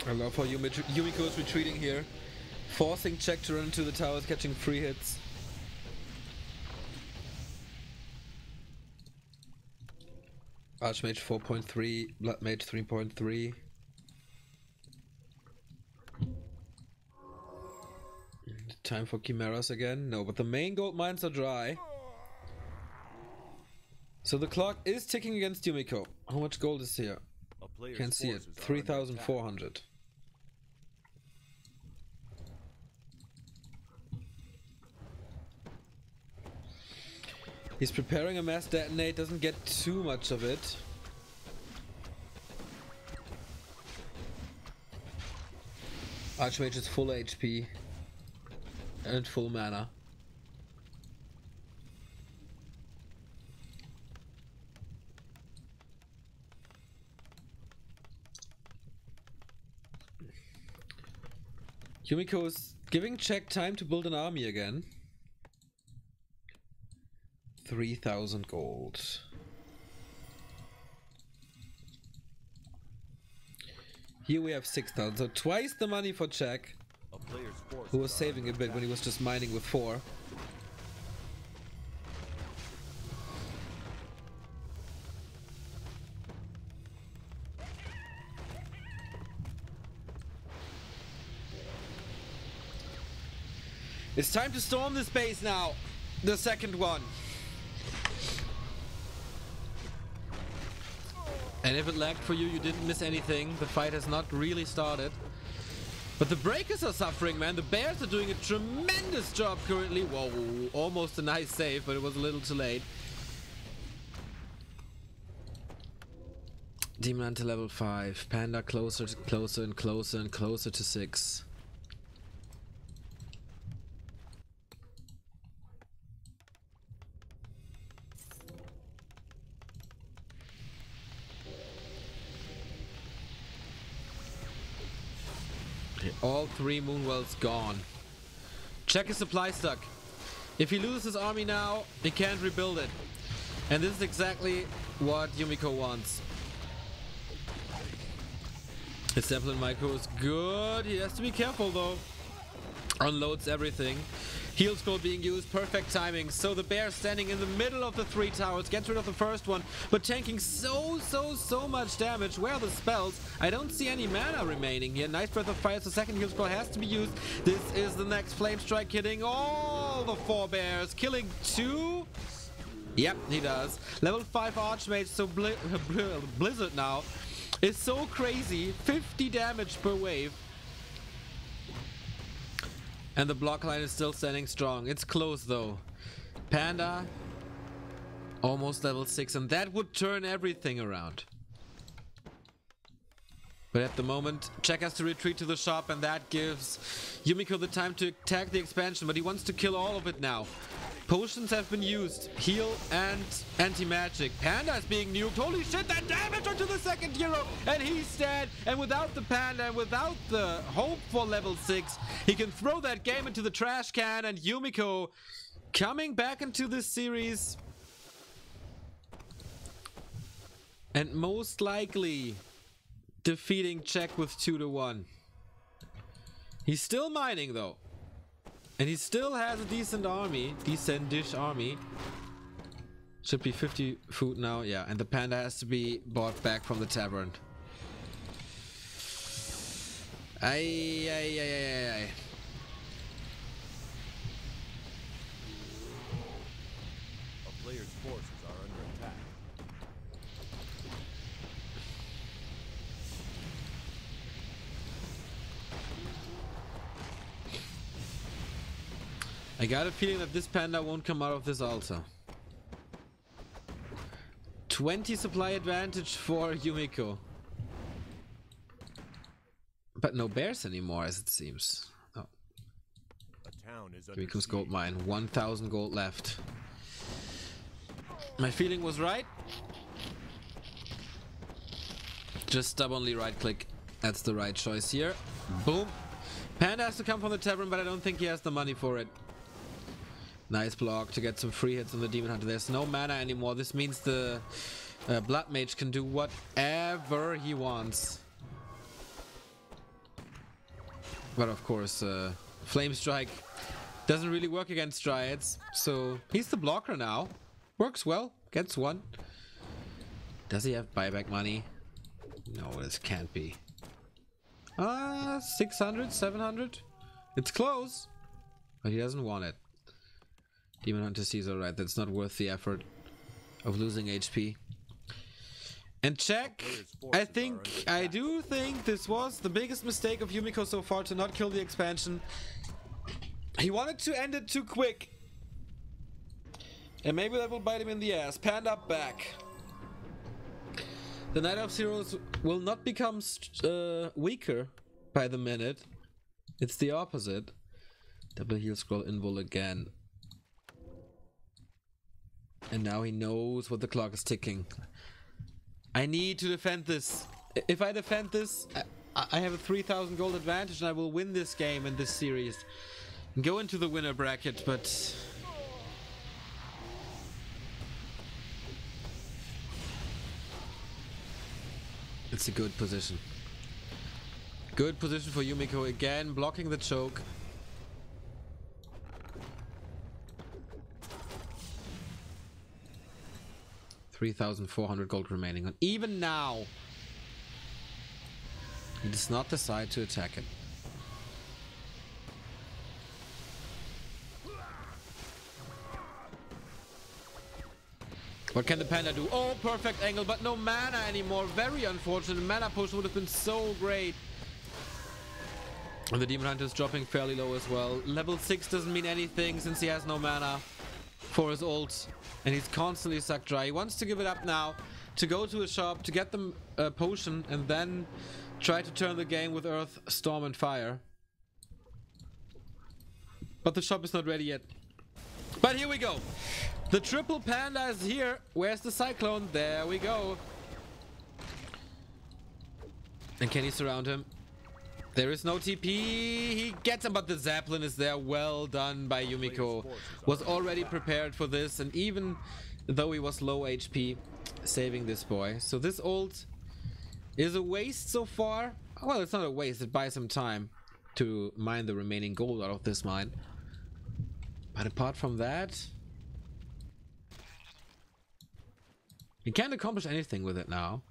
I love how Yumiko is retreating here, forcing Czech to run into the towers, catching free hits. Archmage 4.3, Blood Mage 3.3. Time for chimeras again? No, but the main gold mines are dry. So the clock is ticking against Yumiko. How much gold is here? Can't see it. 3,400. He's preparing a mass detonate, doesn't get too much of it. Archmage is full HP. And full mana. Yumiko is giving Czech time to build an army again. 3,000 gold. Here we have 6,000, so twice the money for Czech. Who was saving a bit when he was just mining with 4. It's time to storm this base now. The second one. And if it lagged for you, you didn't miss anything. The fight has not really started. But the breakers are suffering, man. The bears are doing a tremendous job currently. Whoa, almost a nice save, but it was a little too late. Demon Hunter level 5. Panda closer and closer and closer to 6. All 3 Moonwells gone. Check his supply stuck. If he loses his army now, he can't rebuild it. And this is exactly what Yumiko wants. His Zeppelin micro is good. He has to be careful though. Unloads everything. Heal scroll being used, perfect timing. So the bear standing in the middle of the 3 towers, gets rid of the first one, but tanking so much damage. Where are the spells? I don't see any mana remaining here. Nice Breath of Fire, so second heal scroll has to be used. This is the next Flame Strike hitting all the 4 bears, killing 2. Yep, he does. Level 5 Archmage, so Blizzard now is so crazy. 50 damage per wave. And the block line is still standing strong. It's close though. Panda, almost level 6, and that would turn everything around. But at the moment, Czech has to retreat to the shop, and that gives Yumiko the time to attack the expansion, but he wants to kill all of it now. Potions have been used, heal and anti-magic. Panda is being nuked. Holy shit, that damage onto the second hero, and he's dead. And without the Panda and without the hope for level 6, he can throw that game into the trash can. And Yumiko coming back into this series, and most likely defeating Czech with 2-1. He's still mining though. And he still has a decent army, decent-ish army. Should be 50 food now, yeah. And the Panda has to be bought back from the tavern. Ay. A player's forces are under attack. I got a feeling that this Panda won't come out of this altar. 20 supply advantage for Yumiko. But no bears anymore, as it seems. Oh. A town is under Yumiko's siege. gold mine. 1,000 gold left. My feeling was right. Just stubbornly right click. That's the right choice here. Boom. Panda has to come from the tavern, but I don't think he has the money for it. Nice block to get some free hits on the Demon Hunter. There's no mana anymore. This means the Blood Mage can do whatever he wants. But of course, Flame Strike doesn't really work against Dryads. So he's the blocker now. Works well. Gets one. Does he have buyback money? No, this can't be. 600, 700. It's close. But he doesn't want it. Demon Hunter sees alright, that's not worth the effort of losing HP. And check, I do think this was the biggest mistake of Yumiko so far to not kill the expansion. He wanted to end it too quick. And maybe that will bite him in the ass. Panda back. The Night of Heroes will not become weaker by the minute. It's the opposite. Double heal scroll invul again. And now he knows what the clock is ticking. I need to defend this. If I defend this, I have a 3,000 gold advantage and I will win this game and this series. And go into the winner bracket, but... it's a good position. Good position for Yumiko again, blocking the choke. $3,400 gold remaining. And even now, he does not decide to attack it. What can the Panda do? Oh, perfect angle, but no mana anymore. Very unfortunate. Mana potion would have been so great. And the Demon Hunter is dropping fairly low as well. Level 6 doesn't mean anything since he has no mana for his ult. And he's constantly sucked dry. He wants to give it up now, to go to a shop, to get the potion, and then try to turn the game with Earth, Storm, and Fire. But the shop is not ready yet. But here we go. The triple Panda is here. Where's the Cyclone? There we go. And can he surround him? There is no TP. He gets him, but the Zeppelin is there. Well done by Yumiko. Was already prepared for this, and even though he was low HP, saving this boy. So this ult is a waste so far. Well, it's not a waste. It buys him time to mine the remaining gold out of this mine. But apart from that, he can't accomplish anything with it now.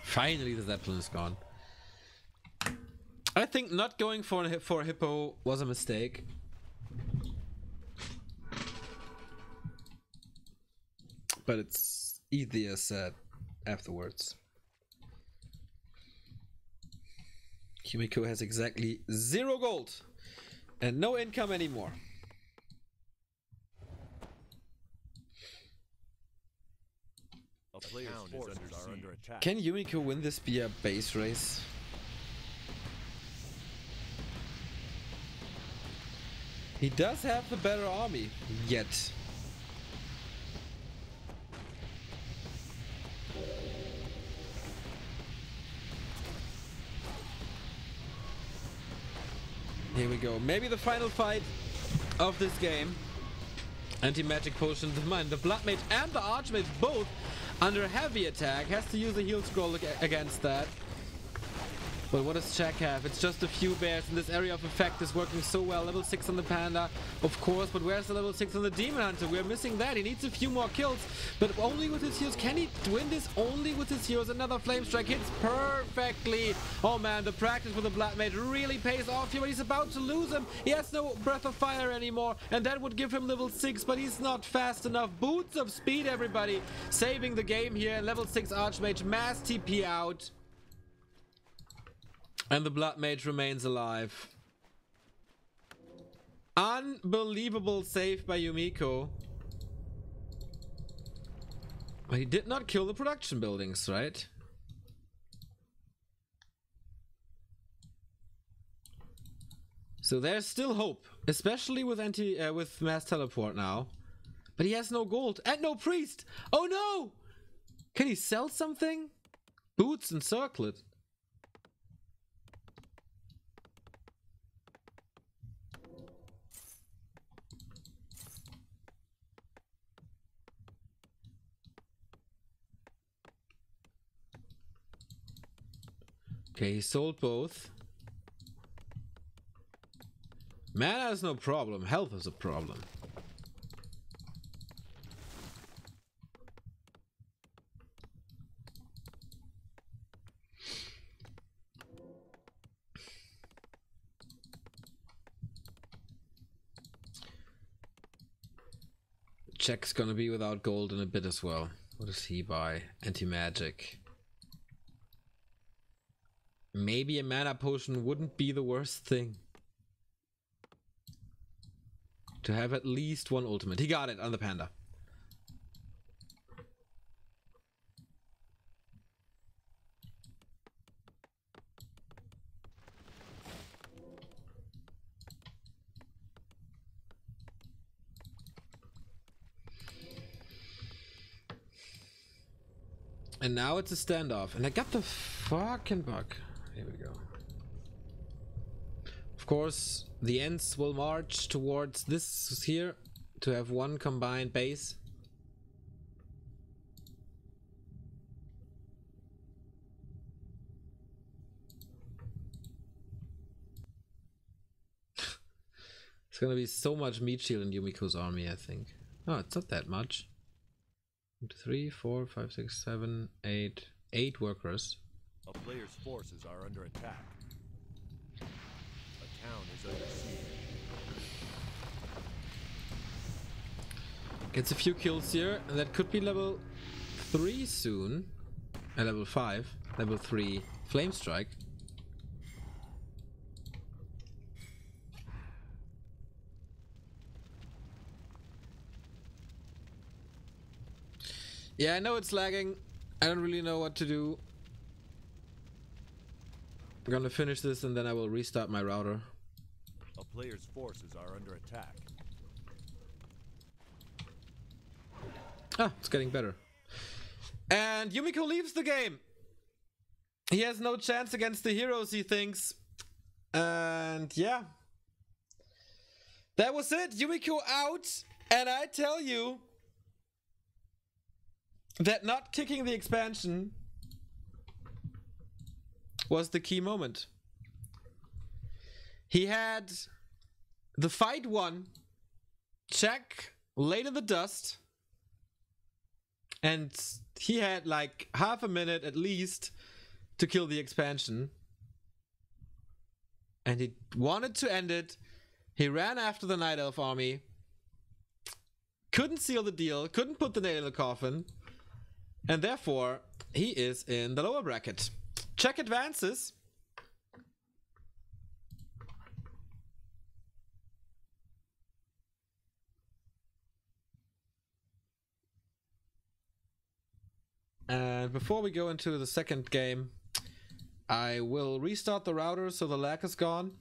Finally, the Zeppelin is gone. I think not going for a Hippo was a mistake. But it's easier said afterwards. Yumiko has exactly 0 gold and no income anymore. A player's forces are under attack. Can Yumiko win this via base race? He does have the better army, yet. Here we go. Maybe the final fight of this game. Anti-magic potion to mine. The Blood Mage and the Archmage both under heavy attack. Has to use a heal scroll against that. But what does Jack have? It's just a few bears, and this area of effect is working so well. Level 6 on the Panda, of course, but where's the level 6 on the Demon Hunter? We're missing that. He needs a few more kills, but only with his heroes. Can he win this only with his heroes? Another Flame Strike hits perfectly. Oh man, the practice with the Blood Mage really pays off here, but he's about to lose him. He has no Breath of Fire anymore, and that would give him level 6, but he's not fast enough. Boots of Speed, everybody. Saving the game here. Level 6 Archmage, mass TP out. And the Blood Mage remains alive. Unbelievable save by Yumiko. But he did not kill the production buildings, right? So there's still hope, especially with with mass teleport now. But he has no gold and no priest. Oh no! Can he sell something? Boots and circlet. Okay, he sold both. Mana is no problem, health is a problem. Jack's gonna be without gold in a bit as well. What does he buy? Anti-magic. Maybe a mana potion wouldn't be the worst thing. To have at least one ultimate. He got it on the panda. And now it's a standoff. And I got the fucking bug. Here we go. Of course, the Ents will march towards this here to have one combined base. It's gonna be so much meat shield in Yumiko's army, I think. Oh, it's not that much. 1, 2, 3, 4, 5, 6, 7, 8. 8 workers. A player's forces are under attack. A town is under siege. Gets a few kills here, and that could be level 3 soon. Level 5. Level 3 Flame Strike. Yeah, I know it's lagging. I don't really know what to do. I'm gonna finish this and then I will restart my router. A player's forces are under attack. Ah, it's getting better. And Yumiko leaves the game. He has no chance against the heroes, he thinks. And yeah. That was it. Yumiko out. And I tell you that not kicking the expansion was the key moment. He had the fight won, Jack laid in the dust, and he had like half a minute at least to kill the expansion. And he wanted to end it. He ran after the Night Elf army, couldn't seal the deal, couldn't put the nail in the coffin, and therefore he is in the lower bracket. Jack advances. And before we go into the second game, I will restart the router so the lag is gone.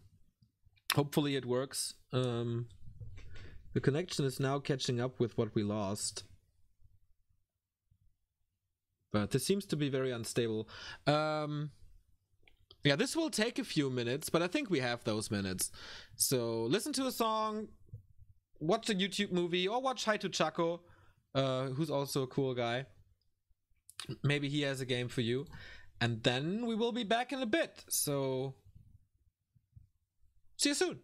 Hopefully it works. The connection is now catching up with what we lost. But this seems to be very unstable. Yeah, this will take a few minutes, but I think we have those minutes. So listen to a song, watch a YouTube movie, or watch Hi to Chaco, who's also a cool guy. Maybe he has a game for you. And then we will be back in a bit. So see you soon.